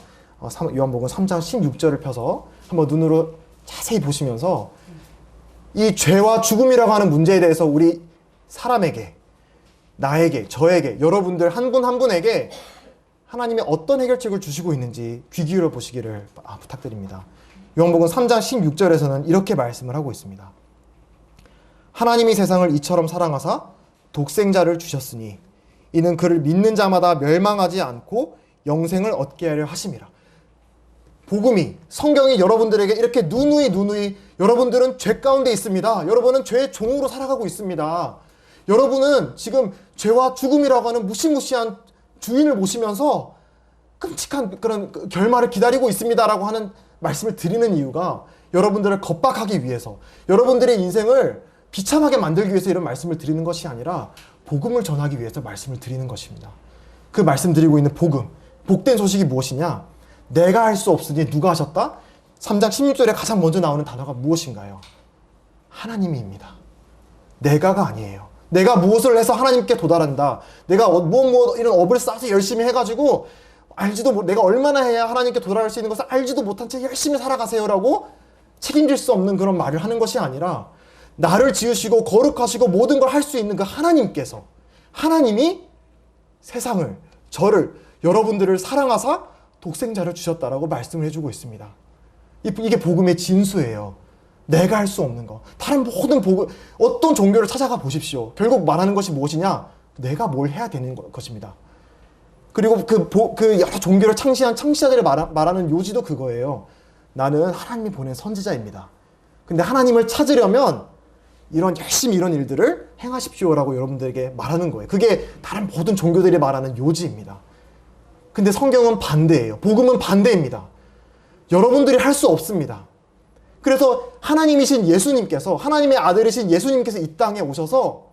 요한복음 3장 16절을 펴서 한번 눈으로 자세히 보시면서 이 죄와 죽음이라고 하는 문제에 대해서 우리 사람에게, 나에게, 저에게, 여러분들 한 분 한 분에게 하나님이 어떤 해결책을 주시고 있는지 귀 기울여 보시기를 부탁드립니다. 요한복음 3장 16절에서는 이렇게 말씀을 하고 있습니다. 하나님이 세상을 이처럼 사랑하사 독생자를 주셨으니 이는 그를 믿는 자마다 멸망하지 않고 영생을 얻게 하려 하심이라. 복음이, 성경이 여러분들에게 이렇게 누누이 여러분들은 죄 가운데 있습니다. 여러분은 죄의 종으로 살아가고 있습니다. 여러분은 지금 죄와 죽음이라고 하는 무시무시한 주인을 모시면서 끔찍한 그런 결말을 기다리고 있습니다라고 하는 말씀을 드리는 이유가 여러분들을 겁박하기 위해서, 여러분들의 인생을 비참하게 만들기 위해서 이런 말씀을 드리는 것이 아니라 복음을 전하기 위해서 말씀을 드리는 것입니다. 그 말씀드리고 있는 복음, 복된 소식이 무엇이냐? 내가 할 수 없으니 누가 하셨다? 3장 16절에 가장 먼저 나오는 단어가 무엇인가요? 하나님입니다. 내가가 아니에요. 내가 무엇을 해서 하나님께 도달한다. 내가 이런 업을 쌓아서 열심히 해가지고 내가 얼마나 해야 하나님께 도달할 수 있는 것을 알지도 못한 채 열심히 살아가세요라고 책임질 수 없는 그런 말을 하는 것이 아니라, 나를 지으시고 거룩하시고 모든 걸 할 수 있는 그 하나님께서, 하나님이 세상을, 저를, 여러분들을 사랑하사 독생자를 주셨다라고 말씀을 해주고 있습니다. 이게 복음의 진수예요. 내가 할 수 없는 거. 다른 모든 복음, 어떤 종교를 찾아가 보십시오. 결국 말하는 것이 무엇이냐? 내가 뭘 해야 되는 것입니다. 그리고 그 여러 종교를 창시한 창시자들이 말하는 요지도 그거예요. 나는 하나님이 보낸 선지자입니다. 근데 하나님을 찾으려면 열심히 이런 일들을 행하십시오라고 여러분들에게 말하는 거예요. 그게 다른 모든 종교들이 말하는 요지입니다. 근데 성경은 반대예요. 복음은 반대입니다. 여러분들이 할 수 없습니다. 그래서 하나님이신 예수님께서, 하나님의 아들이신 예수님께서 이 땅에 오셔서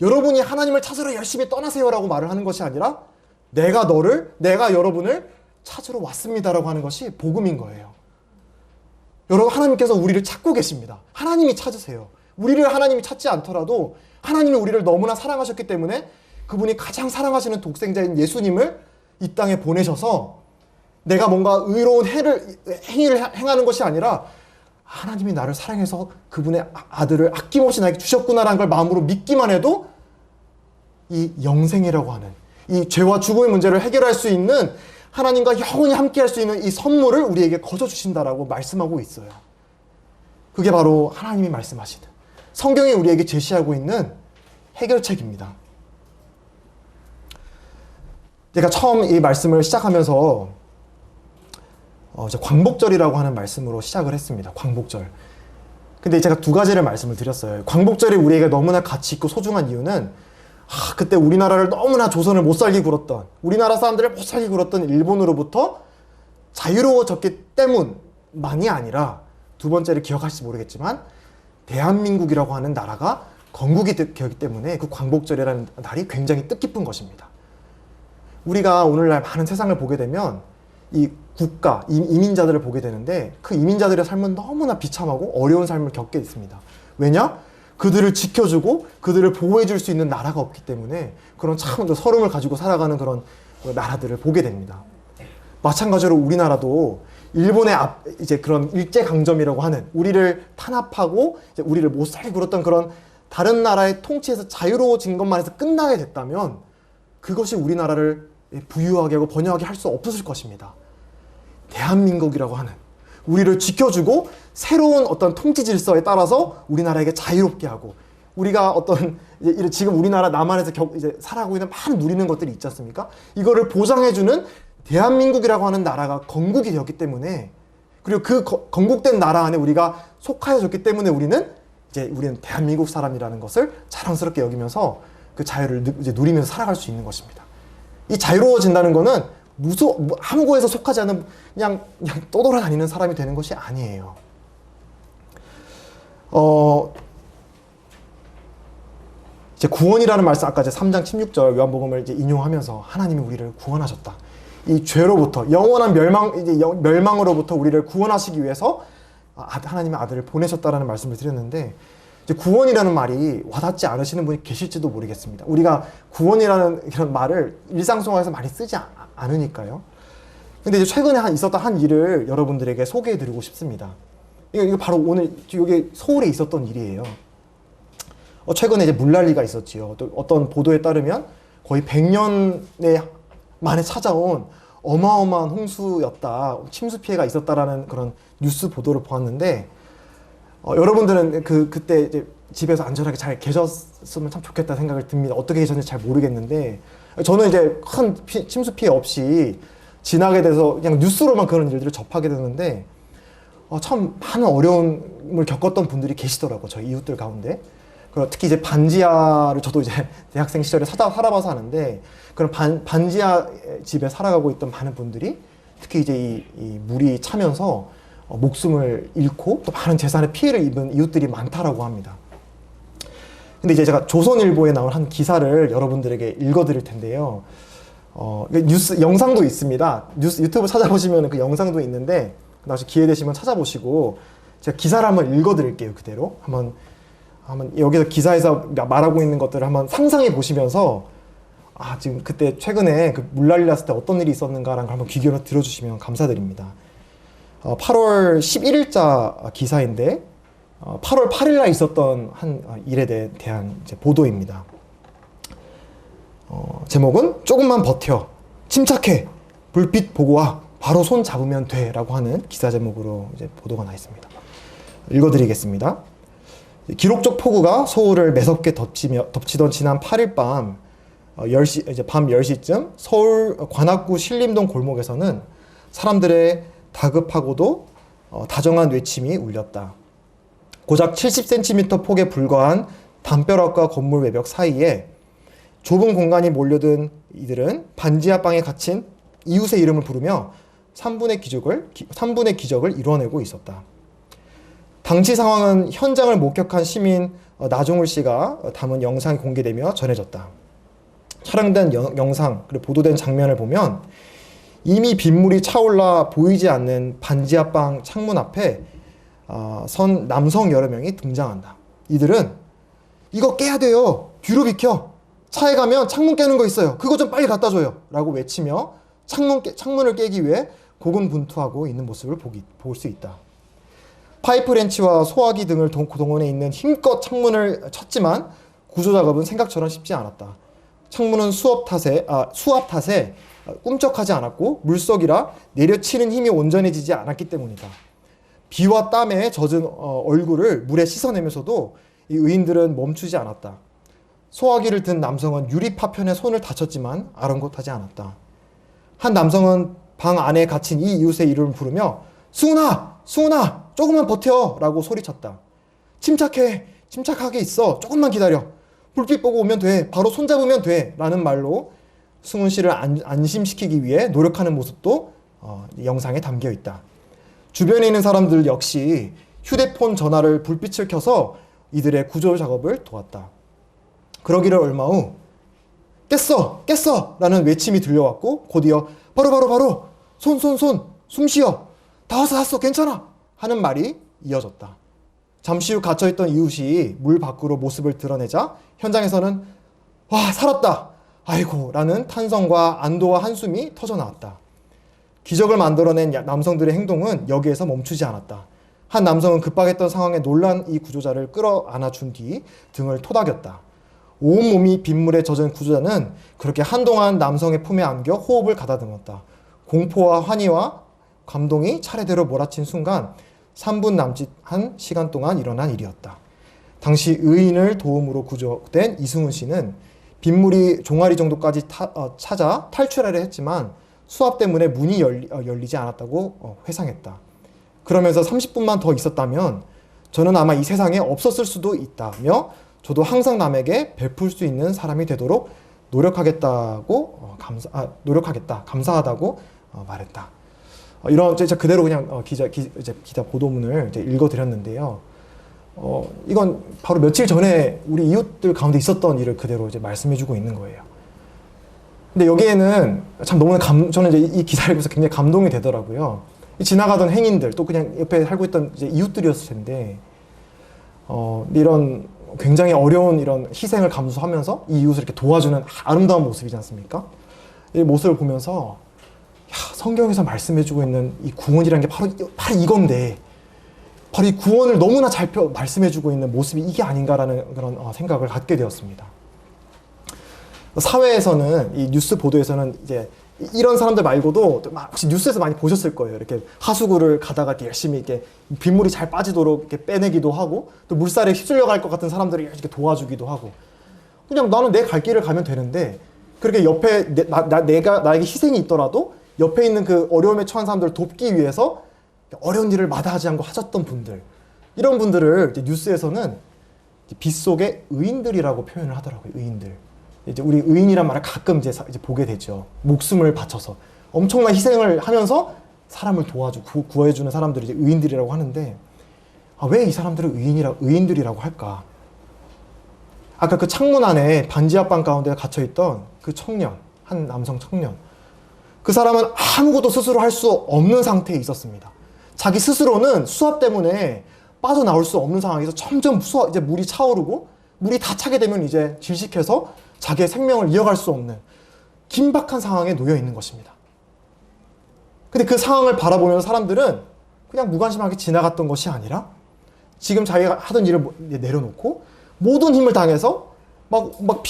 여러분이 하나님을 찾으러 열심히 떠나세요라고 말을 하는 것이 아니라, 내가 여러분을 찾으러 왔습니다라고 하는 것이 복음인 거예요. 여러분, 하나님께서 우리를 찾고 계십니다. 하나님이 찾으세요. 우리를 하나님이 찾지 않더라도 하나님이 우리를 너무나 사랑하셨기 때문에 그분이 가장 사랑하시는 독생자인 예수님을 이 땅에 보내셔서, 내가 뭔가 의로운 행위를 행하는 것이 아니라 하나님이 나를 사랑해서 그분의 아들을 아낌없이 나에게 주셨구나라는 걸 마음으로 믿기만 해도 이 영생이라고 하는, 이 죄와 죽음의 문제를 해결할 수 있는, 하나님과 영원히 함께 할 수 있는 이 선물을 우리에게 거저 주신다라고 말씀하고 있어요. 그게 바로 하나님이 말씀하시는, 성경이 우리에게 제시하고 있는 해결책입니다. 제가 처음 이 말씀을 시작하면서 광복절이라고 하는 말씀으로 시작을 했습니다. 광복절. 근데 제가 두 가지를 말씀을 드렸어요. 광복절이 우리에게 너무나 가치 있고 소중한 이유는, 그때 우리나라를 너무나 조선을 못 살게 굴었던, 우리나라 사람들을 못 살게 굴었던 일본으로부터 자유로워졌기 때문만이 아니라, 두 번째를 기억하실지 모르겠지만 대한민국이라고 하는 나라가 건국이 되었기 때문에 그 광복절이라는 날이 굉장히 뜻깊은 것입니다. 우리가 오늘날 많은 세상을 보게 되면 이 국가, 이민자들을 보게 되는데, 그 이민자들의 삶은 너무나 비참하고 어려운 삶을 겪게 있습니다. 왜냐? 그들을 지켜주고 그들을 보호해줄 수 있는 나라가 없기 때문에 그런 참 서름을 가지고 살아가는 그런 나라들을 보게 됩니다. 마찬가지로 우리나라도 일본의 이제 그런 일제강점이라고 하는, 우리를 탄압하고 이제 우리를 못 살게 굴었던 그런 다른 나라의 통치에서 자유로워진 것만 해서 끝나게 됐다면, 그것이 우리나라를 부유하게 하고 번영하게 할 수 없었을 것입니다. 대한민국이라고 하는, 우리를 지켜주고 새로운 어떤 통치 질서에 따라서 우리나라에게 자유롭게 하고, 우리가 어떤 이제 지금 우리나라 남한에서 이제 살아가고 있는 많은 누리는 것들이 있지 않습니까? 이거를 보장해주는 대한민국이라고 하는 나라가 건국이 되었기 때문에, 그리고 그 건국된 나라 안에 우리가 속하여졌기 때문에 우리는 대한민국 사람이라는 것을 자랑스럽게 여기면서 그 자유를 이제 누리면서 살아갈 수 있는 것입니다. 이 자유로워진다는 거는 아무 곳에서 속하지 않은 그냥 떠돌아다니는 사람이 되는 것이 아니에요. 이제 구원이라는 말씀, 아까 3장 16절 요한복음을 이제 인용하면서 하나님이 우리를 구원하셨다. 이 죄로부터, 영원한 멸망으로부터 우리를 구원하시기 위해서 하나님의 아들을 보내셨다라는 말씀을 드렸는데, 이제 구원이라는 말이 와닿지 않으시는 분이 계실지도 모르겠습니다. 우리가 구원이라는 이런 말을 일상생활에서 많이 쓰지 않으니까요. 근데 이제 최근에 있었던 한 일을 여러분들에게 소개해드리고 싶습니다. 이거 바로 오늘 여기 서울에 있었던 일이에요. 최근에 이제 물난리가 있었지요. 또 어떤 보도에 따르면 거의 100년에 만에 찾아온 어마어마한 홍수였다, 침수 피해가 있었다라는 그런 뉴스 보도를 보았는데, 여러분들은 그때 이제 집에서 안전하게 잘 계셨으면 참 좋겠다 생각을 듭니다. 어떻게 계셨는지 잘 모르겠는데, 저는 이제 큰 침수 피해 없이 지나게 돼서 그냥 뉴스로만 그런 일들을 접하게 되는데 참 많은 어려움을 겪었던 분들이 계시더라고요. 저희 이웃들 가운데. 그리고 특히 이제 반지하를 저도 이제 대학생 시절에 살아봐서 하는데 그런 반지하 집에 살아가고 있던 많은 분들이 특히 이제 이 물이 차면서 목숨을 잃고 또 많은 재산의 피해를 입은 이웃들이 많다라고 합니다. 근데 이제 제가 조선일보에 나온 한 기사를 여러분들에게 읽어드릴 텐데요. 뉴스 영상도 있습니다. 유튜브 찾아보시면 그 영상도 있는데 나중에 기회 되시면 찾아보시고 제가 기사를 한번 읽어드릴게요. 그대로 한번 여기서 기사에서 말하고 있는 것들을 한번 상상해 보시면서 지금 그때 최근에 그 물난리 났을 때 어떤 일이 있었는가라는 걸 한번 귀 기울여 들어주시면 감사드립니다. 8월 11일자 기사인데 8월 8일날 있었던 한 일에 대한 이제 보도입니다. 제목은 조금만 버텨, 침착해, 불빛 보고 와, 바로 손 잡으면 돼 라고 하는 기사 제목으로 이제 보도가 나 있습니다. 읽어드리겠습니다. 기록적 폭우가 서울을 매섭게 덮치던 지난 8일 밤 10시, 이제 밤 10시쯤 서울 관악구 신림동 골목에서는 사람들의 다급하고도 다정한 외침이 울렸다. 고작 70cm 폭에 불과한 담벼락과 건물 외벽 사이에 좁은 공간이 몰려든 이들은 반지하 방에 갇힌 이웃의 이름을 부르며 3분의 기적을 이뤄내고 있었다. 당시 상황은 현장을 목격한 시민 나종울 씨가 담은 영상이 공개되며 전해졌다. 촬영된 영상 그리고 보도된 장면을 보면 이미 빗물이 차올라 보이지 않는 반지하방 창문 앞에 선 남성 여러 명이 등장한다. 이들은 이거 깨야 돼요. 뒤로 비켜. 차에 가면 창문 깨는 거 있어요. 그거 좀 빨리 갖다 줘요. 라고 외치며 창문을 깨기 위해 고군분투하고 있는 모습을 볼 수 있다. 파이프 렌치와 소화기 등을 동원해 있는 힘껏 창문을 쳤지만 구조 작업은 생각처럼 쉽지 않았다. 창문은 수압 탓에 꿈쩍하지 않았고 물속이라 내려치는 힘이 온전해지지 않았기 때문이다. 비와 땀에 젖은 얼굴을 물에 씻어내면서도 이 의인들은 멈추지 않았다. 소화기를 든 남성은 유리 파편에 손을 다쳤지만 아랑곳하지 않았다. 한 남성은 방 안에 갇힌 이 이웃의 이름을 부르며 수은아! 수은아! 조금만 버텨! 라고 소리쳤다. 침착하게 있어. 조금만 기다려. 불빛 보고 오면 돼. 바로 손잡으면 돼. 라는 말로 승훈 씨를 안심시키기 위해 노력하는 모습도 영상에 담겨 있다. 주변에 있는 사람들 역시 휴대폰 전화를 불빛을 켜서 이들의 구조 작업을 도왔다. 그러기를 얼마 후 깼어! 라는 외침이 들려왔고 곧이어 바로 숨 쉬어. 다 왔어 괜찮아 하는 말이 이어졌다. 잠시 후 갇혀있던 이웃이 물 밖으로 모습을 드러내자 현장에서는 와 살았다 아이고 라는 탄성과 안도와 한숨이 터져나왔다. 기적을 만들어낸 남성들의 행동은 여기에서 멈추지 않았다. 한 남성은 급박했던 상황에 놀란 이 구조자를 끌어안아 준 뒤 등을 토닥였다. 온몸이 빗물에 젖은 구조자는 그렇게 한동안 남성의 품에 안겨 호흡을 가다듬었다. 공포와 환희와 감동이 차례대로 몰아친 순간 3분 남짓한 시간 동안 일어난 일이었다. 당시 의인을 도움으로 구조된 이승훈 씨는 빗물이 종아리 정도까지 찾아 탈출하려 했지만 수압 때문에 문이 열리지 않았다고 회상했다. 그러면서 30분만 더 있었다면 저는 아마 이 세상에 없었을 수도 있다며 저도 항상 남에게 베풀 수 있는 사람이 되도록 노력하겠다, 감사하다고 말했다. 이런 제가 그대로 그냥 기자 보도문을 이제 읽어드렸는데요. 이건 바로 며칠 전에 우리 이웃들 가운데 있었던 일을 그대로 이제 말씀해주고 있는 거예요. 근데 여기에는 참 너무나 저는 이제 이 기사를 보면서 굉장히 감동이 되더라고요. 지나가던 행인들 또 그냥 옆에 살고 있던 이제 이웃들이었을 텐데, 이런 굉장히 어려운 이런 희생을 감수하면서 이 이웃을 이렇게 도와주는 아름다운 모습이지 않습니까? 이 모습을 보면서 성경에서 말씀해주고 있는 이 구원이라는 게 바로 이건데, 바로 이 구원을 너무나 잘 말씀해주고 있는 모습이 이게 아닌가라는 그런 생각을 갖게 되었습니다. 사회에서는 이 뉴스 보도에서는 이제 이런 사람들 말고도 혹시 뉴스에서 많이 보셨을 거예요. 이렇게 하수구를 가다가 이렇게 열심히 이렇게 빗물이 잘 빠지도록 이렇게 빼내기도 하고, 또 물살에 휩쓸려 갈 것 같은 사람들을 이렇게 도와주기도 하고, 그냥 나는 내 갈 길을 가면 되는데 그렇게 옆에 나에게 희생이 있더라도 옆에 있는 그 어려움에 처한 사람들을 돕기 위해서 어려운 일을 마다하지 않고 하셨던 분들, 이런 분들을 이제 뉴스에서는 빗속의 의인들이라고 표현을 하더라고요. 의인들. 이제 우리 의인이란 말을 가끔 이제 보게 되죠. 목숨을 바쳐서 엄청난 희생을 하면서 사람을 도와주고 구해주는 사람들이 이제 의인들이라고 하는데, 왜 이 사람들을 의인들이라고 할까? 아까 그 창문 안에 반지하방 가운데 갇혀있던 그 청년, 한 남성 청년, 그 사람은 아무것도 스스로 할 수 없는 상태에 있었습니다. 자기 스스로는 수압 때문에 빠져나올 수 없는 상황에서 점점 이제 물이 차오르고, 물이 다 차게 되면 이제 질식해서 자기의 생명을 이어갈 수 없는 긴박한 상황에 놓여 있는 것입니다. 근데 그 상황을 바라보면서 사람들은 그냥 무관심하게 지나갔던 것이 아니라 지금 자기가 하던 일을 내려놓고 모든 힘을 당해서 막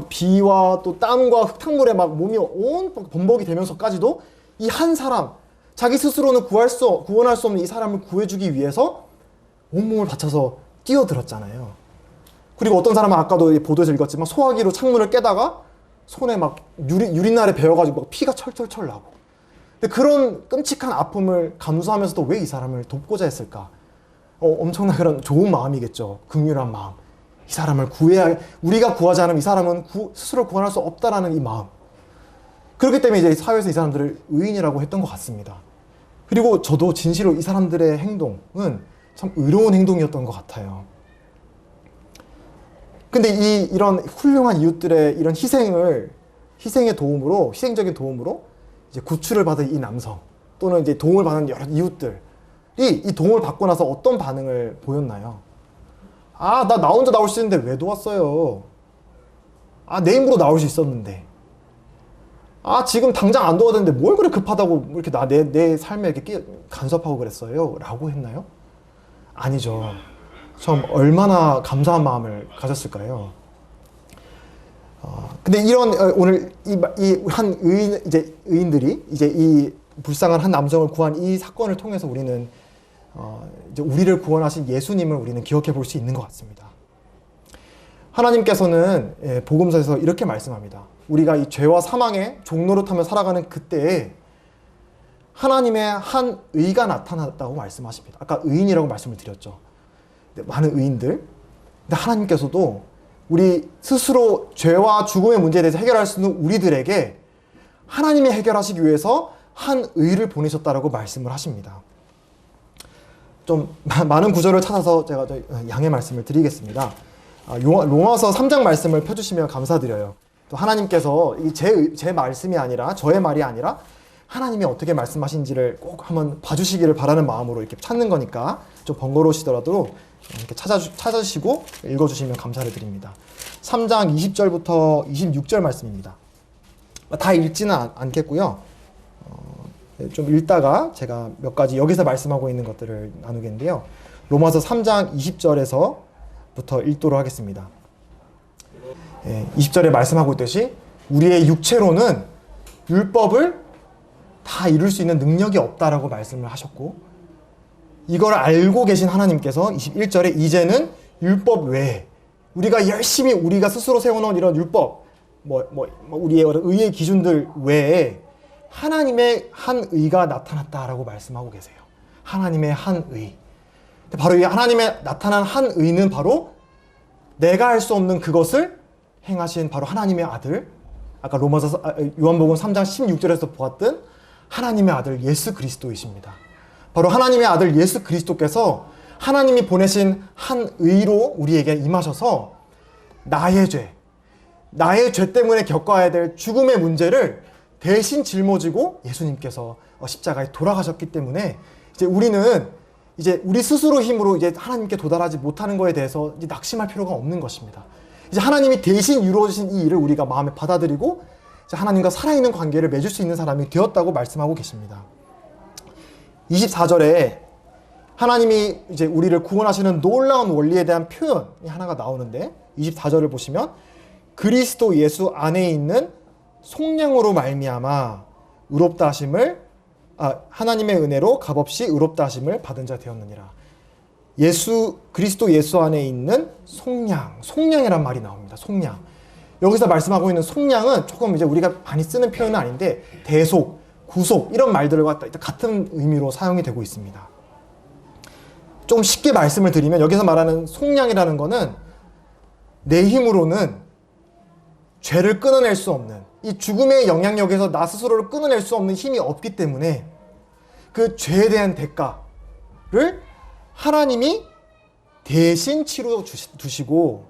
비와 또 땀과 흙탕물에 막 몸이 온 범벅이 되면서까지도 이 한 사람, 자기 스스로는 구원할 수 없는 이 사람을 구해주기 위해서 온몸을 바쳐서 뛰어들었잖아요. 그리고 어떤 사람은 아까도 보도에서 읽었지만 소화기로 창문을 깨다가 손에 막 유리날에 베어가지고 막 피가 철철철 나고. 근데 그런 끔찍한 아픔을 감수하면서도 왜 이 사람을 돕고자 했을까? 엄청난 그런 좋은 마음이겠죠. 긍휼한 마음. 이 사람을 우리가 구하지 않으면 이 사람은 스스로 구원할 수 없다라는 이 마음. 그렇기 때문에 이제 사회에서 이 사람들을 의인이라고 했던 것 같습니다. 그리고 저도 진실로 이 사람들의 행동은 참 의로운 행동이었던 것 같아요. 근데 이런 훌륭한 이웃들의 이런 희생적인 도움으로 이제 구출을 받은 이 남성, 또는 이제 도움을 받는 여러 이웃들이 이 도움을 받고 나서 어떤 반응을 보였나요? 나 혼자 나올 수 있는데 왜 도왔어요? 내 힘으로 나올 수 있었는데. 지금 당장 안 도와야 되는데 뭘 그래 급하다고 이렇게 내 삶에 이렇게 간섭하고 그랬어요? 라고 했나요? 아니죠. 참 얼마나 감사한 마음을 가졌을까요? 근데 오늘 이 한 의인들이 이제 이 불쌍한 한 남성을 구한 이 사건을 통해서 우리는 이제 우리를 구원하신 예수님을 우리는 기억해 볼 수 있는 것 같습니다. 하나님께서는 복음서에서 이렇게 말씀합니다. 우리가 이 죄와 사망의 종노릇하며 살아가는 그때에 하나님의 한 의가 나타났다고 말씀하십니다. 아까 의인이라고 말씀을 드렸죠. 많은 의인들. 근데 하나님께서도 우리 스스로 죄와 죽음의 문제에 대해서 해결할 수 있는 우리들에게 하나님이 해결하시기 위해서 한 의를 보내셨다라고 말씀을 하십니다. 좀 많은 구절을 찾아서 제가 양해 말씀을 드리겠습니다. 로마서 3장 말씀을 펴주시면 감사드려요. 또 하나님께서 제 말씀이 아니라, 저의 말이 아니라 하나님이 어떻게 말씀하신지를 꼭 한번 봐주시기를 바라는 마음으로 이렇게 찾는 거니까 좀 번거로우시더라도 이렇게 찾아주시고 읽어주시면 감사를 드립니다. 3장 20절부터 26절 말씀입니다. 다 읽지는 않겠고요. 좀 읽다가 제가 몇 가지 여기서 말씀하고 있는 것들을 나누겠는데요. 로마서 3장 20절에서부터 읽도록 하겠습니다. 20절에 말씀하고 있듯이 우리의 육체로는 율법을 다 이룰 수 있는 능력이 없다라고 말씀을 하셨고, 이걸 알고 계신 하나님께서 21절에 이제는 율법 외에 우리가 스스로 세워놓은 이런 율법, 우리의 의의 기준들 외에 하나님의 한 의가 나타났다라고 말씀하고 계세요. 하나님의 한 의. 바로 이 하나님의 나타난 한 의는 바로 내가 할 수 없는 그것을 행하신 바로 하나님의 아들, 아까 요한복음 3장 16절에서 보았던 하나님의 아들 예수 그리스도이십니다. 바로 하나님의 아들 예수 그리스도께서 하나님이 보내신 한 의로 우리에게 임하셔서 나의 죄 때문에 겪어야 될 죽음의 문제를 대신 짊어지고 예수님께서 십자가에 돌아가셨기 때문에 우리는 우리 스스로 힘으로 하나님께 도달하지 못하는 것에 대해서 낙심할 필요가 없는 것입니다. 하나님이 대신 이루어주신 이 일을 우리가 마음에 받아들이고 하나님과 살아있는 관계를 맺을 수 있는 사람이 되었다고 말씀하고 계십니다. 24절에 하나님이 우리를 구원하시는 놀라운 원리에 대한 표현이 하나가 나오는데, 24절을 보시면 그리스도 예수 안에 있는 속량으로 말미암아 의롭다 하심을 하나님의 은혜로 값없이 의롭다 하심을 받은 자 되었느니라. 그리스도 예수 안에 있는 속량이란 말이 나옵니다. 속량. 여기서 말씀하고 있는 속량은 조금 이제 우리가 많이 쓰는 표현은 아닌데 대속, 구속 이런 말들과 같은 의미로 사용이 되고 있습니다. 좀 쉽게 말씀을 드리면 여기서 말하는 속량이라는 거는 내 힘으로는 죄를 끊어낼 수 없는, 이 죽음의 영향력에서 나 스스로를 끊어낼 수 없는 힘이 없기 때문에 그 죄에 대한 대가를 하나님이 대신 치러 두시고,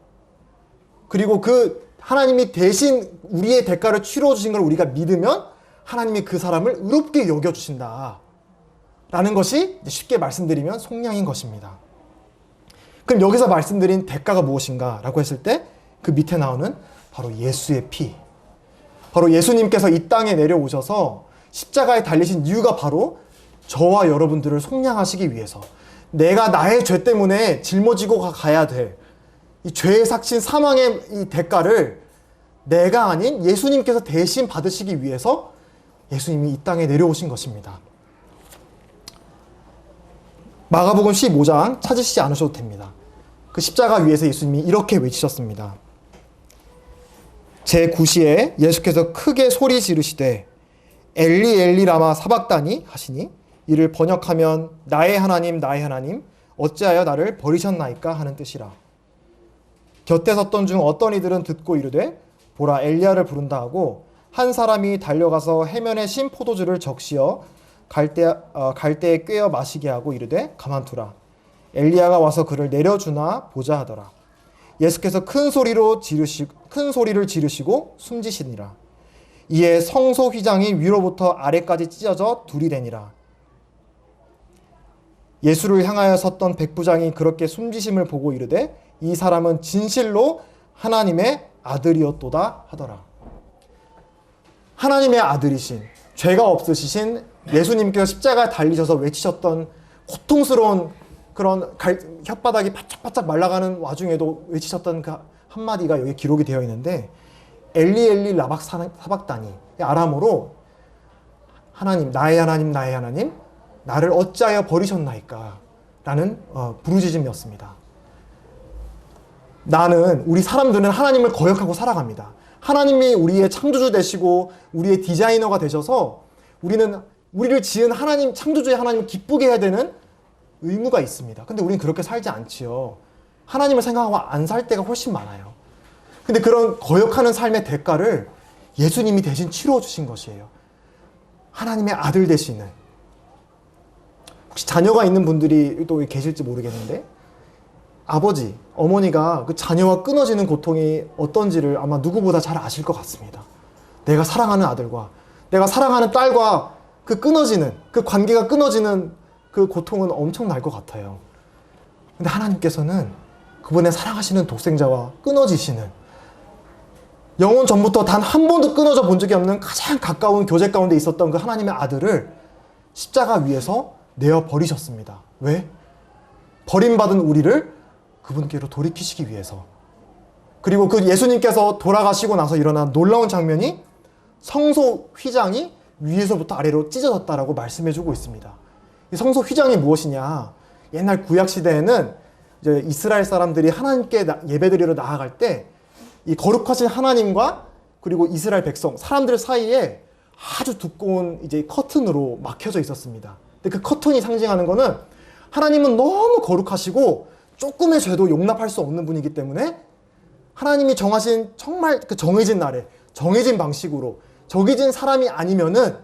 그리고 그 하나님이 대신 우리의 대가를 치러 주신 걸 우리가 믿으면 하나님이 그 사람을 의롭게 여겨주신다 라는 것이 쉽게 말씀드리면 속량인 것입니다. 그럼 여기서 말씀드린 대가가 무엇인가 라고 했을 때 그 밑에 나오는 바로 예수의 피, 바로 예수님께서 이 땅에 내려오셔서 십자가에 달리신 이유가 바로 저와 여러분들을 속량하시기 위해서, 내가 나의 죄 때문에 짊어지고 가야 될 이 죄의 삭신 사망의 이 대가를 내가 아닌 예수님께서 대신 받으시기 위해서 예수님이 이 땅에 내려오신 것입니다. 마가복음 15장 찾으시지 않으셔도 됩니다. 그 십자가 위에서 예수님이 이렇게 외치셨습니다. 제9시에 예수께서 크게 소리 지르시되 엘리 엘리 라마 사박다니 하시니, 이를 번역하면 나의 하나님 어찌하여 나를 버리셨나이까 하는 뜻이라. 곁에 섰던 중 어떤 이들은 듣고 이르되 보라 엘리야를 부른다 하고, 한 사람이 달려가서 해면에 신 포도주를 적시어 갈대에 꿰어 마시게 하고 이르되 가만두라. 엘리야가 와서 그를 내려주나 보자 하더라. 예수께서 큰 소리를 지르시고 숨지시니라. 이에 성소 휘장이 위로부터 아래까지 찢어져 둘이 되니라. 예수를 향하여 섰던 백부장이 그렇게 숨지심을 보고 이르되 이 사람은 진실로 하나님의 아들이었도다 하더라. 하나님의 아들이신, 죄가 없으신 예수님께서 십자가에 달리셔서 외치셨던 고통스러운 그런 혓바닥이 바짝바짝 말라가는 와중에도 외치셨던 그 한마디가 여기 기록이 되어 있는데, 엘리 엘리 라박 사박다니, 아람어로 하나님, 나의 하나님 나를 어찌하여 버리셨나이까 라는 부르짖음이었습니다. 우리 사람들은 하나님을 거역하고 살아갑니다. 하나님이 우리의 창조주 되시고 우리의 디자이너가 되셔서 우리를 지은 하나님, 창조주의 하나님을 기쁘게 해야 되는 의무가 있습니다. 근데 우리는 그렇게 살지 않지요. 하나님을 생각하고 안 살 때가 훨씬 많아요. 근데 그런 거역하는 삶의 대가를 예수님이 대신 치러 주신 것이에요. 하나님의 아들 되시는, 혹시 자녀가 있는 분들이 또 계실지 모르겠는데, 아버지, 어머니가 그 자녀와 끊어지는 고통이 어떤지를 아마 누구보다 잘 아실 것 같습니다. 내가 사랑하는 아들과 내가 사랑하는 딸과 그 관계가 끊어지는 그 고통은 엄청날 것 같아요. 근데 하나님께서는 그분의 사랑하시는 독생자와 끊어지시는, 영원 전부터 단 한 번도 끊어져 본 적이 없는 가장 가까운 교제 가운데 있었던 그 하나님의 아들을 십자가 위에서 내어 버리셨습니다. 왜? 버림받은 우리를 그분께로 돌이키시기 위해서. 그리고 그 예수님께서 돌아가시고 나서 일어난 놀라운 장면이 성소 휘장이 위에서부터 아래로 찢어졌다라고 말씀해주고 있습니다. 이 성소 휘장이 무엇이냐? 옛날 구약 시대에는 이제 이스라엘 사람들이 하나님께 예배드리러 나아갈 때 이 거룩하신 하나님과 그리고 이스라엘 백성, 사람들 사이에 아주 두꺼운 이제 커튼으로 막혀져 있었습니다. 근데 그 커튼이 상징하는 거는 하나님은 너무 거룩하시고 조금의 죄도 용납할 수 없는 분이기 때문에 하나님이 정하신 정말 그 정해진 날에 정해진 방식으로 정해진 사람이 아니면은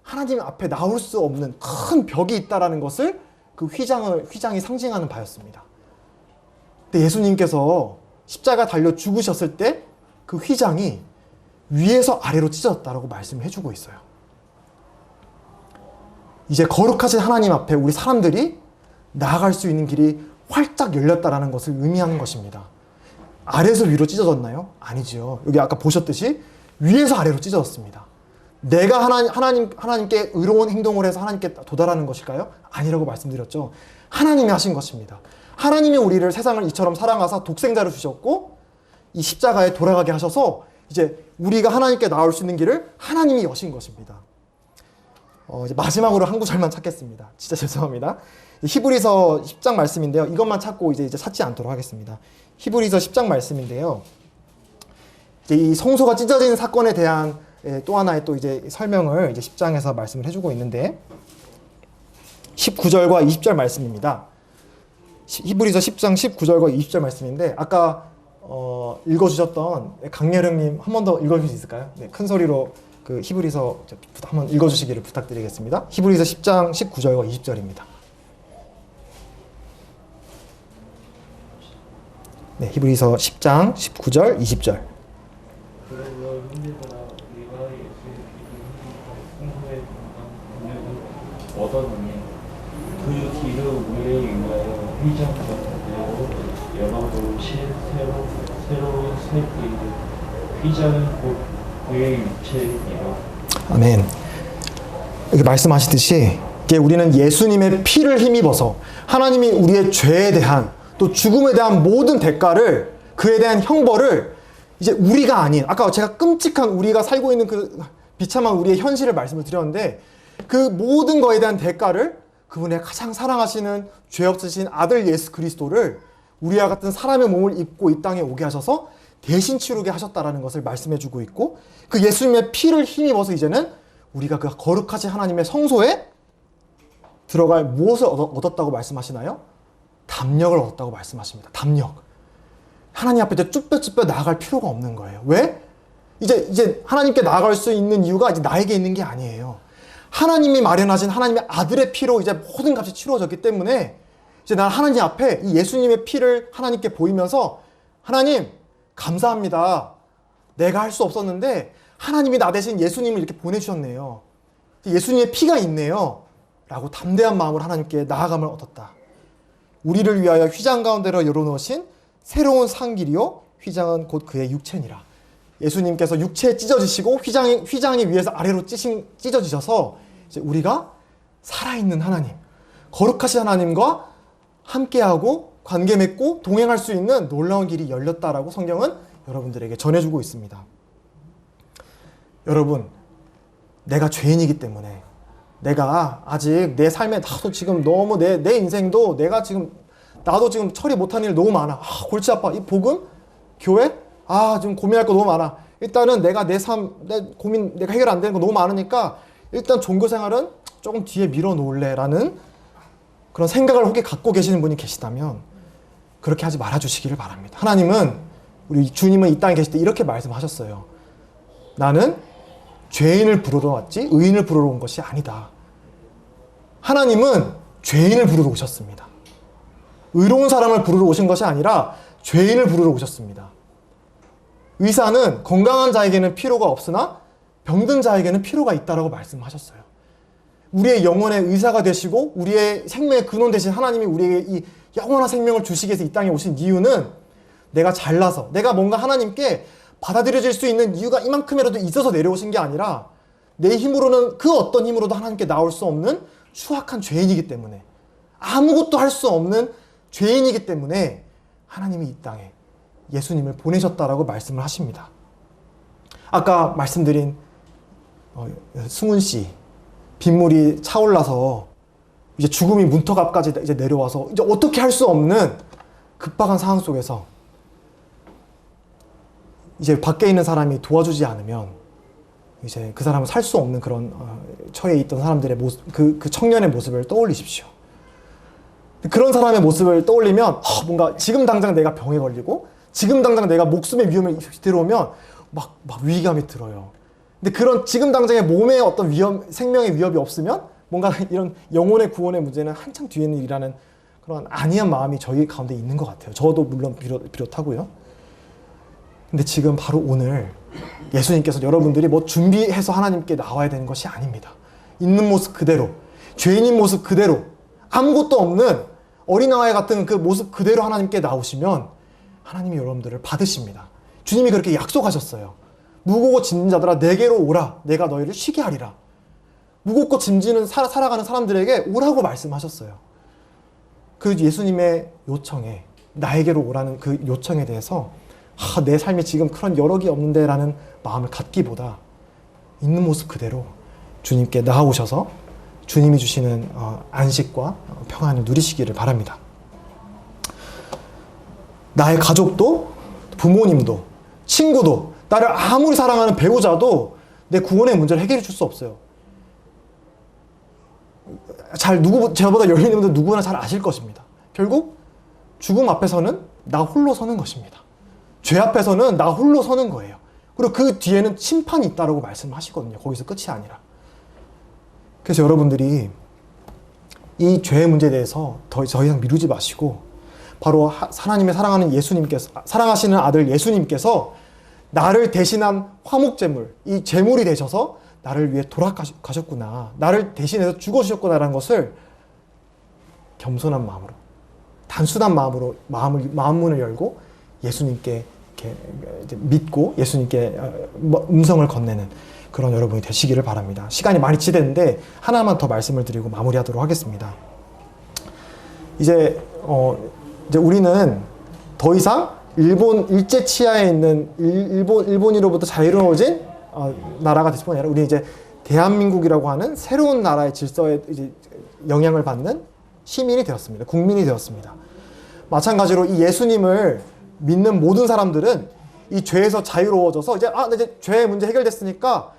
하나님 앞에 나올 수 없는 큰 벽이 있다라는 것을 그 휘장이 상징하는 바였습니다. 근데 예수님께서 십자가 달려 죽으셨을 때 그 휘장이 위에서 아래로 찢어졌다라고 말씀을 해주고 있어요. 이제 거룩하신 하나님 앞에 우리 사람들이 나아갈 수 있는 길이 활짝 열렸다라는 것을 의미하는 것입니다. 아래에서 위로 찢어졌나요? 아니지요. 여기 아까 보셨듯이 위에서 아래로 찢어졌습니다. 내가 하나님께 의로운 행동을 해서 하나님께 도달하는 것일까요? 아니라고 말씀드렸죠. 하나님이 하신 것입니다. 하나님이 우리를 세상을 이처럼 사랑하사 독생자를 주셨고 이 십자가에 돌아가게 하셔서 이제 우리가 하나님께 나올 수 있는 길을 하나님이 여신 것입니다. 이제 마지막으로 한 구절만 찾겠습니다. 진짜 죄송합니다. 히브리서 10장 말씀인데요. 이것만 찾고 이제 찾지 않도록 하겠습니다. 히브리서 10장 말씀인데요. 이제 이 성소가 찢어지는 사건에 대한 또 하나의 또 이제 설명을 이제 10장에서 말씀을 해주고 있는데 19절과 20절 말씀입니다. 히브리서 10장 19절과 20절 말씀인데 아까 읽어주셨던 강예령님 한 번 더 읽어주실 수 있을까요? 네, 큰 소리로 그 히브리서 한번 읽어주시기를 부탁드리겠습니다. 히브리서 10장 19절과 20절입니다. 네, 히브리서 10장 19절 20절. 그러므로 형제들아 우리가 예수의 성소의 공간을 얻었느니 그 뒤를 우리에 위하여 휘장되고 여러 돌실 새로운 새 휘장은 곧 그의 육체이라. 아멘. 이렇게 말씀하시듯이 이게 우리는 예수님의 피를 힘입어서 하나님이 우리의 죄에 대한 또 죽음에 대한 모든 대가를 그에 대한 형벌을 이제 우리가 아닌 아까 제가 끔찍한 우리가 살고 있는 그 비참한 우리의 현실을 말씀을 드렸는데 그 모든 거에 대한 대가를 그분의 가장 사랑하시는 죄 없으신 아들 예수 그리스도를 우리와 같은 사람의 몸을 입고 이 땅에 오게 하셔서 대신 치르게 하셨다라는 것을 말씀해 주고 있고 그 예수님의 피를 힘입어서 이제는 우리가 그 거룩하신 하나님의 성소에 들어갈 무엇을 얻었다고 말씀하시나요? 담력을 얻었다고 말씀하십니다. 담력. 하나님 앞에 이제 쭈뼛쭈뼛 나아갈 필요가 없는 거예요. 왜? 이제 하나님께 나아갈 수 있는 이유가 이제 나에게 있는 게 아니에요. 하나님이 마련하신 하나님의 아들의 피로 이제 모든 값이 치루어졌기 때문에 이제 난 하나님 앞에 이 예수님의 피를 하나님께 보이면서 하나님 감사합니다. 내가 할 수 없었는데 하나님이 나 대신 예수님을 이렇게 보내주셨네요. 예수님의 피가 있네요. 라고 담대한 마음으로 하나님께 나아감을 얻었다. 우리를 위하여 휘장 가운데로 열어놓으신 새로운 상길이요 휘장은 곧 그의 육체니라. 예수님께서 육체에 찢어지시고 휘장이 위에서 아래로 찢어지셔서 이제 우리가 살아있는 하나님, 거룩하신 하나님과 함께하고 관계 맺고 동행할 수 있는 놀라운 길이 열렸다라고 성경은 여러분들에게 전해주고 있습니다. 여러분, 내가 죄인이기 때문에 내가 아직 내 삶에 나도 지금 너무 내 인생도 나도 지금 처리 못한 일 너무 많아. 골치 아파. 이 복음? 교회? 지금 고민할 거 너무 많아. 일단은 내가 내 고민, 내가 해결 안 되는 거 너무 많으니까 일단 종교 생활은 조금 뒤에 밀어 놓을래라는 그런 생각을 혹시 갖고 계시는 분이 계시다면 그렇게 하지 말아 주시기를 바랍니다. 우리 주님은 이 땅에 계실 때 이렇게 말씀하셨어요. 나는 죄인을 부르러 왔지 의인을 부르러 온 것이 아니다. 하나님은 죄인을 부르러 오셨습니다. 의로운 사람을 부르러 오신 것이 아니라 죄인을 부르러 오셨습니다. 의사는 건강한 자에게는 필요가 없으나 병든 자에게는 필요가 있다라고 말씀하셨어요. 우리의 영혼의 의사가 되시고 우리의 생명의 근원 되신 하나님이 우리에게 이 영원한 생명을 주시기 위해서 이 땅에 오신 이유는 내가 잘나서 내가 뭔가 하나님께 받아들여질 수 있는 이유가 이만큼이라도 있어서 내려오신 게 아니라 내 힘으로는 그 어떤 힘으로도 하나님께 나올 수 없는 추악한 죄인이기 때문에 아무것도 할 수 없는 죄인이기 때문에 하나님이 이 땅에 예수님을 보내셨다라고 말씀을 하십니다. 아까 말씀드린 승훈 씨 빗물이 차올라서 이제 죽음이 문턱 앞까지 이제 내려와서 이제 어떻게 할 수 없는 급박한 상황 속에서 이제 밖에 있는 사람이 도와주지 않으면 이제 그 사람은 살 수 없는 그런 처해 있던 사람들의 모습, 그 청년의 모습을 떠올리십시오. 그런 사람의 모습을 떠올리면 뭔가 지금 당장 내가 병에 걸리고 지금 당장 내가 목숨의 위험이 들어오면 막 위기감이 들어요. 근데 그런 지금 당장의 몸에 어떤 생명의 위협이 없으면 뭔가 이런 영혼의 구원의 문제는 한창 뒤에 있는 일이라는 그런 안이한 마음이 저희 가운데 있는 것 같아요. 저도 물론 비롯하고요. 근데 지금 바로 오늘 예수님께서 여러분들이 뭐 준비해서 하나님께 나와야 되는 것이 아닙니다. 있는 모습 그대로, 죄인인 모습 그대로, 아무것도 없는 어린아이 같은 그 모습 그대로 하나님께 나오시면 하나님이 여러분들을 받으십니다. 주님이 그렇게 약속하셨어요. 무겁고 짐진 자들아 내게로 오라. 내가 너희를 쉬게 하리라. 무겁고 짐지는 살아가는 사람들에게 오라고 말씀하셨어요. 그 예수님의 요청에, 나에게로 오라는 그 요청에 대해서 내 삶에 지금 그런 여력이 없는데 라는 마음을 갖기보다 있는 모습 그대로 주님께 나아오셔서 주님이 주시는 안식과 평안을 누리시기를 바랍니다. 나의 가족도, 부모님도, 친구도 나를 아무리 사랑하는 배우자도 내 구원의 문제를 해결해 줄 수 없어요. 저보다 열린 분들 누구나 잘 아실 것입니다. 결국 죽음 앞에서는 나 홀로 서는 것입니다. 죄 앞에서는 나 홀로 서는 거예요. 그리고 그 뒤에는 심판이 있다라고 말씀하시거든요. 거기서 끝이 아니라. 그래서 여러분들이 이 죄의 문제에 대해서 더 이상 미루지 마시고 바로 하나님의 사랑하는 예수님께서, 사랑하시는 아들 예수님께서 나를 대신한 화목제물, 이 제물이 되셔서 나를 위해 돌아가셨구나, 나를 대신해서 죽어주셨구나라는 것을 겸손한 마음으로, 단순한 마음으로 마음문을 열고 예수님께 이렇게 이제 믿고 예수님께 음성을 건네는 그런 여러분이 되시기를 바랍니다. 시간이 많이 지됐는데 하나만 더 말씀을 드리고 마무리하도록 하겠습니다. 이제 우리는 더 이상 일본 일제 치하에 있는 일본으로부터 자유로워진 나라가 됐을 뿐 아니라 우리 이제 대한민국이라고 하는 새로운 나라의 질서에 이제 영향을 받는 시민이 되었습니다. 국민이 되었습니다. 마찬가지로 이 예수님을 믿는 모든 사람들은 이 죄에서 자유로워져서 이제 이제 죄의 문제 해결됐으니까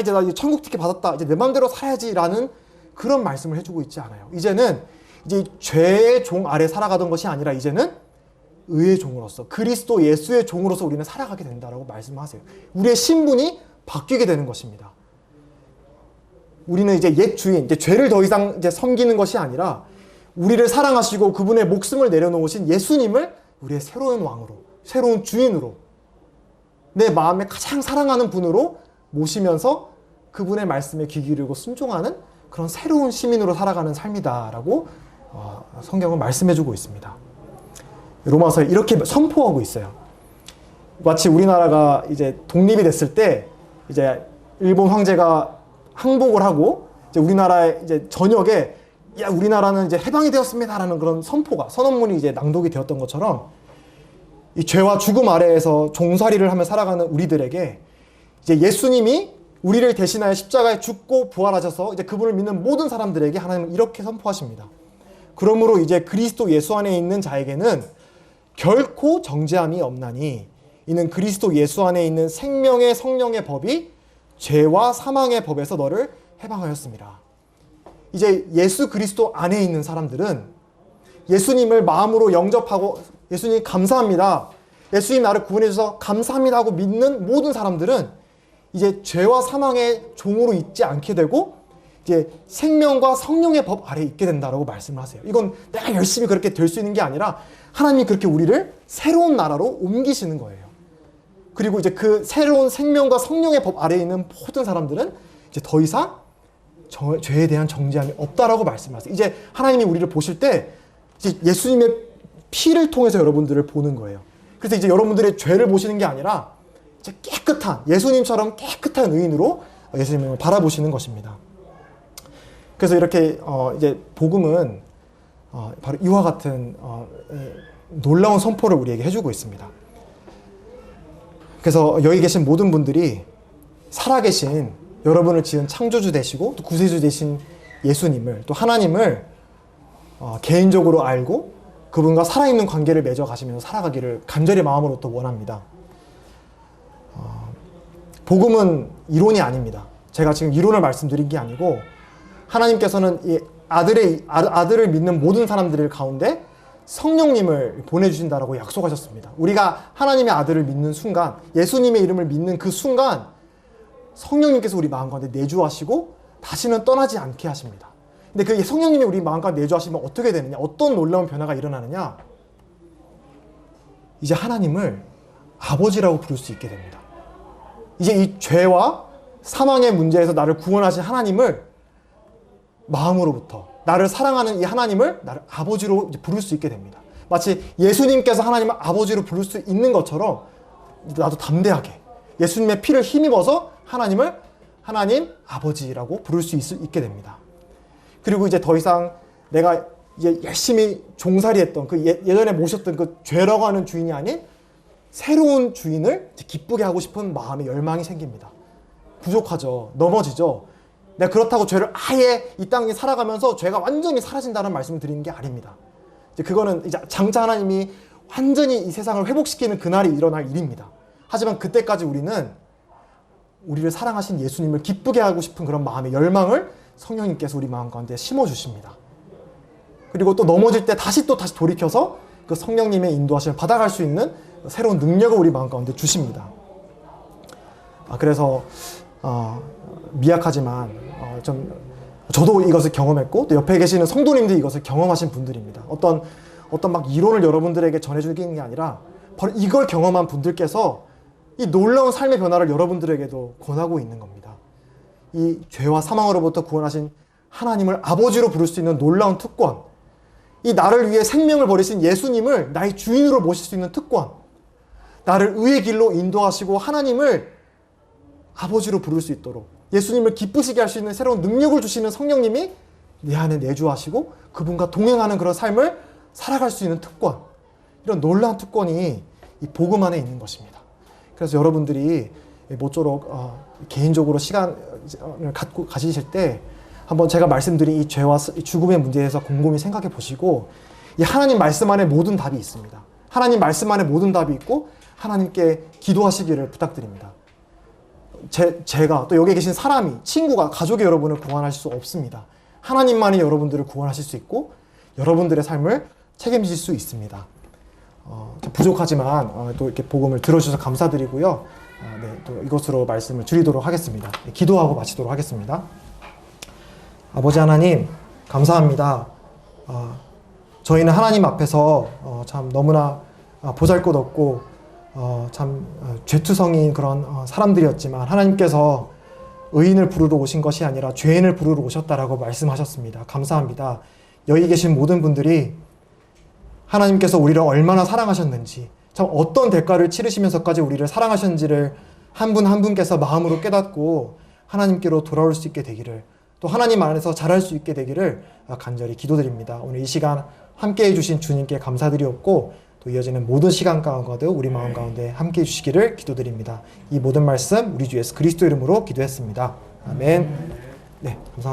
이제 나 천국 티켓 받았다, 이제 내 마음대로 살아야지라는 그런 말씀을 해주고 있지 않아요. 이제는 이제 죄의 종 아래 살아가던 것이 아니라 이제는 의의 종으로서, 그리스도 예수의 종으로서 우리는 살아가게 된다라고 말씀하세요. 우리의 신분이 바뀌게 되는 것입니다. 우리는 이제 옛 주인, 이제 죄를 더 이상 이제 섬기는 것이 아니라 우리를 사랑하시고 그분의 목숨을 내려놓으신 예수님을 우리의 새로운 왕으로, 새로운 주인으로, 내 마음에 가장 사랑하는 분으로 모시면서 그분의 말씀에 귀 기울이고 순종하는 그런 새로운 시민으로 살아가는 삶이다라고 성경은 말씀해주고 있습니다. 로마서에 이렇게 선포하고 있어요. 마치 우리나라가 이제 독립이 됐을 때 이제 일본 황제가 항복을 하고 이제 우리나라의 이제 전역에 우리나라는 이제 해방이 되었습니다라는 그런 선언문이 이제 낭독이 되었던 것처럼 이 죄와 죽음 아래에서 종살이를 하며 살아가는 우리들에게 이제 예수님이 우리를 대신하여 십자가에 죽고 부활하셔서 이제 그분을 믿는 모든 사람들에게 하나님은 이렇게 선포하십니다. 그러므로 이제 그리스도 예수 안에 있는 자에게는 결코 정죄함이 없나니 이는 그리스도 예수 안에 있는 생명의 성령의 법이 죄와 사망의 법에서 너를 해방하였습니다. 이제 예수 그리스도 안에 있는 사람들은 예수님을 마음으로 영접하고 예수님 감사합니다, 예수님 나를 구원해 주셔서 감사합니다 하고 믿는 모든 사람들은 이제 죄와 사망의 종으로 있지 않게 되고 이제 생명과 성령의 법 아래에 있게 된다라고 말씀을 하세요. 이건 내가 열심히 그렇게 될 수 있는 게 아니라 하나님이 그렇게 우리를 새로운 나라로 옮기시는 거예요. 그리고 이제 그 새로운 생명과 성령의 법 아래에 있는 모든 사람들은 이제 더 이상 죄에 대한 정죄함이 없다라고 말씀하세요. 이제 하나님이 우리를 보실 때 이제 예수님의 피를 통해서 여러분들을 보는 거예요. 그래서 이제 여러분들의 죄를 보시는 게 아니라 이제 깨끗한, 예수님처럼 깨끗한 의인으로 예수님을 바라보시는 것입니다. 그래서 이렇게 이제 복음은 바로 이와 같은 놀라운 선포를 우리에게 해주고 있습니다. 그래서 여기 계신 모든 분들이 살아계신 여러분을 지은 창조주 되시고 또 구세주 되신 예수님을, 또 하나님을 개인적으로 알고 그분과 살아있는 관계를 맺어 가시면서 살아가기를 간절히 마음으로부터 원합니다. 복음은 이론이 아닙니다. 제가 지금 이론을 말씀드린 게 아니고 하나님께서는 이 아들을 믿는 모든 사람들 가운데 성령님을 보내주신다라고 약속하셨습니다. 우리가 하나님의 아들을 믿는 순간, 예수님의 이름을 믿는 그 순간 성령님께서 우리 마음 가운데 내주하시고 다시는 떠나지 않게 하십니다. 근데 그 성령님이 우리 마음 가운데 내주하시면 어떻게 되느냐, 어떤 놀라운 변화가 일어나느냐, 이제 하나님을 아버지라고 부를 수 있게 됩니다. 이제 이 죄와 사망의 문제에서 나를 구원하신 하나님을 마음으로부터, 나를 사랑하는 이 하나님을 나를 아버지로 부를 수 있게 됩니다. 마치 예수님께서 하나님을 아버지로 부를 수 있는 것처럼 나도 담대하게 예수님의 피를 힘입어서 하나님을 하나님 아버지라고 부를 수 있게 됩니다. 그리고 이제 더 이상 내가 이제 열심히 종살이했던 그 예전에 모셨던 그 죄라고 하는 주인이 아닌 새로운 주인을 기쁘게 하고 싶은 마음의 열망이 생깁니다. 부족하죠. 넘어지죠. 내가 그렇다고 죄를 아예 이 땅에 살아가면서 죄가 완전히 사라진다는 말씀을 드리는 게 아닙니다. 이제 그거는 이제 장차 하나님이 완전히 이 세상을 회복시키는 그날이 일어날 일입니다. 하지만 그때까지 우리는 우리를 사랑하신 예수님을 기쁘게 하고 싶은 그런 마음의 열망을 성령님께서 우리 마음 가운데 심어주십니다. 그리고 또 넘어질 때 다시 돌이켜서 그 성령님의 인도하심을 받아갈 수 있는 새로운 능력을 우리 마음 가운데 주십니다. 그래서 미약하지만 저도 이것을 경험했고 또 옆에 계시는 성도님들이 이것을 경험하신 분들입니다. 어떤 막 이론을 여러분들에게 전해주는 게 아니라 바로 이걸 경험한 분들께서 이 놀라운 삶의 변화를 여러분들에게도 권하고 있는 겁니다. 이 죄와 사망으로부터 구원하신 하나님을 아버지로 부를 수 있는 놀라운 특권, 이 나를 위해 생명을 버리신 예수님을 나의 주인으로 모실 수 있는 특권, 나를 의의 길로 인도하시고 하나님을 아버지로 부를 수 있도록 예수님을 기쁘시게 할 수 있는 새로운 능력을 주시는 성령님이 내 안에 내주하시고 그분과 동행하는 그런 삶을 살아갈 수 있는 특권, 이런 놀라운 특권이 이 복음 안에 있는 것입니다. 그래서 여러분들이 모쪼록 개인적으로 시간을 가지실 때 한번 제가 말씀드린 이 죄와 죽음의 문제에 대해서 곰곰이 생각해 보시고 이 하나님 말씀 안에 모든 답이 있습니다. 하나님 말씀 안에 모든 답이 있고 하나님께 기도하시기를 부탁드립니다. 제가 또 여기 계신 사람이, 친구가, 가족이 여러분을 구원하실 수 없습니다. 하나님만이 여러분들을 구원하실 수 있고 여러분들의 삶을 책임질 수 있습니다. 부족하지만 또 이렇게 복음을 들어주셔서 감사드리고요. 네, 또 이것으로 말씀을 드리도록 하겠습니다. 기도하고 마치도록 하겠습니다. 아버지 하나님, 감사합니다. 저희는 하나님 앞에서 참 너무나 보잘것없고 참 죄투성인 그런 사람들이었지만 하나님께서 의인을 부르러 오신 것이 아니라 죄인을 부르러 오셨다라고 말씀하셨습니다. 감사합니다. 여기 계신 모든 분들이 하나님께서 우리를 얼마나 사랑하셨는지, 참 어떤 대가를 치르시면서까지 우리를 사랑하셨는지를 한 분 한 분께서 마음으로 깨닫고 하나님께로 돌아올 수 있게 되기를, 또 하나님 안에서 자랄 수 있게 되기를 간절히 기도드립니다. 오늘 이 시간 함께해 주신 주님께 감사드리옵고 또 이어지는 모든 시간 가운데도 우리 마음 가운데 함께해 주시기를 기도드립니다. 이 모든 말씀 우리 주 예수 그리스도 이름으로 기도했습니다. 아멘. 네, 감사합니다.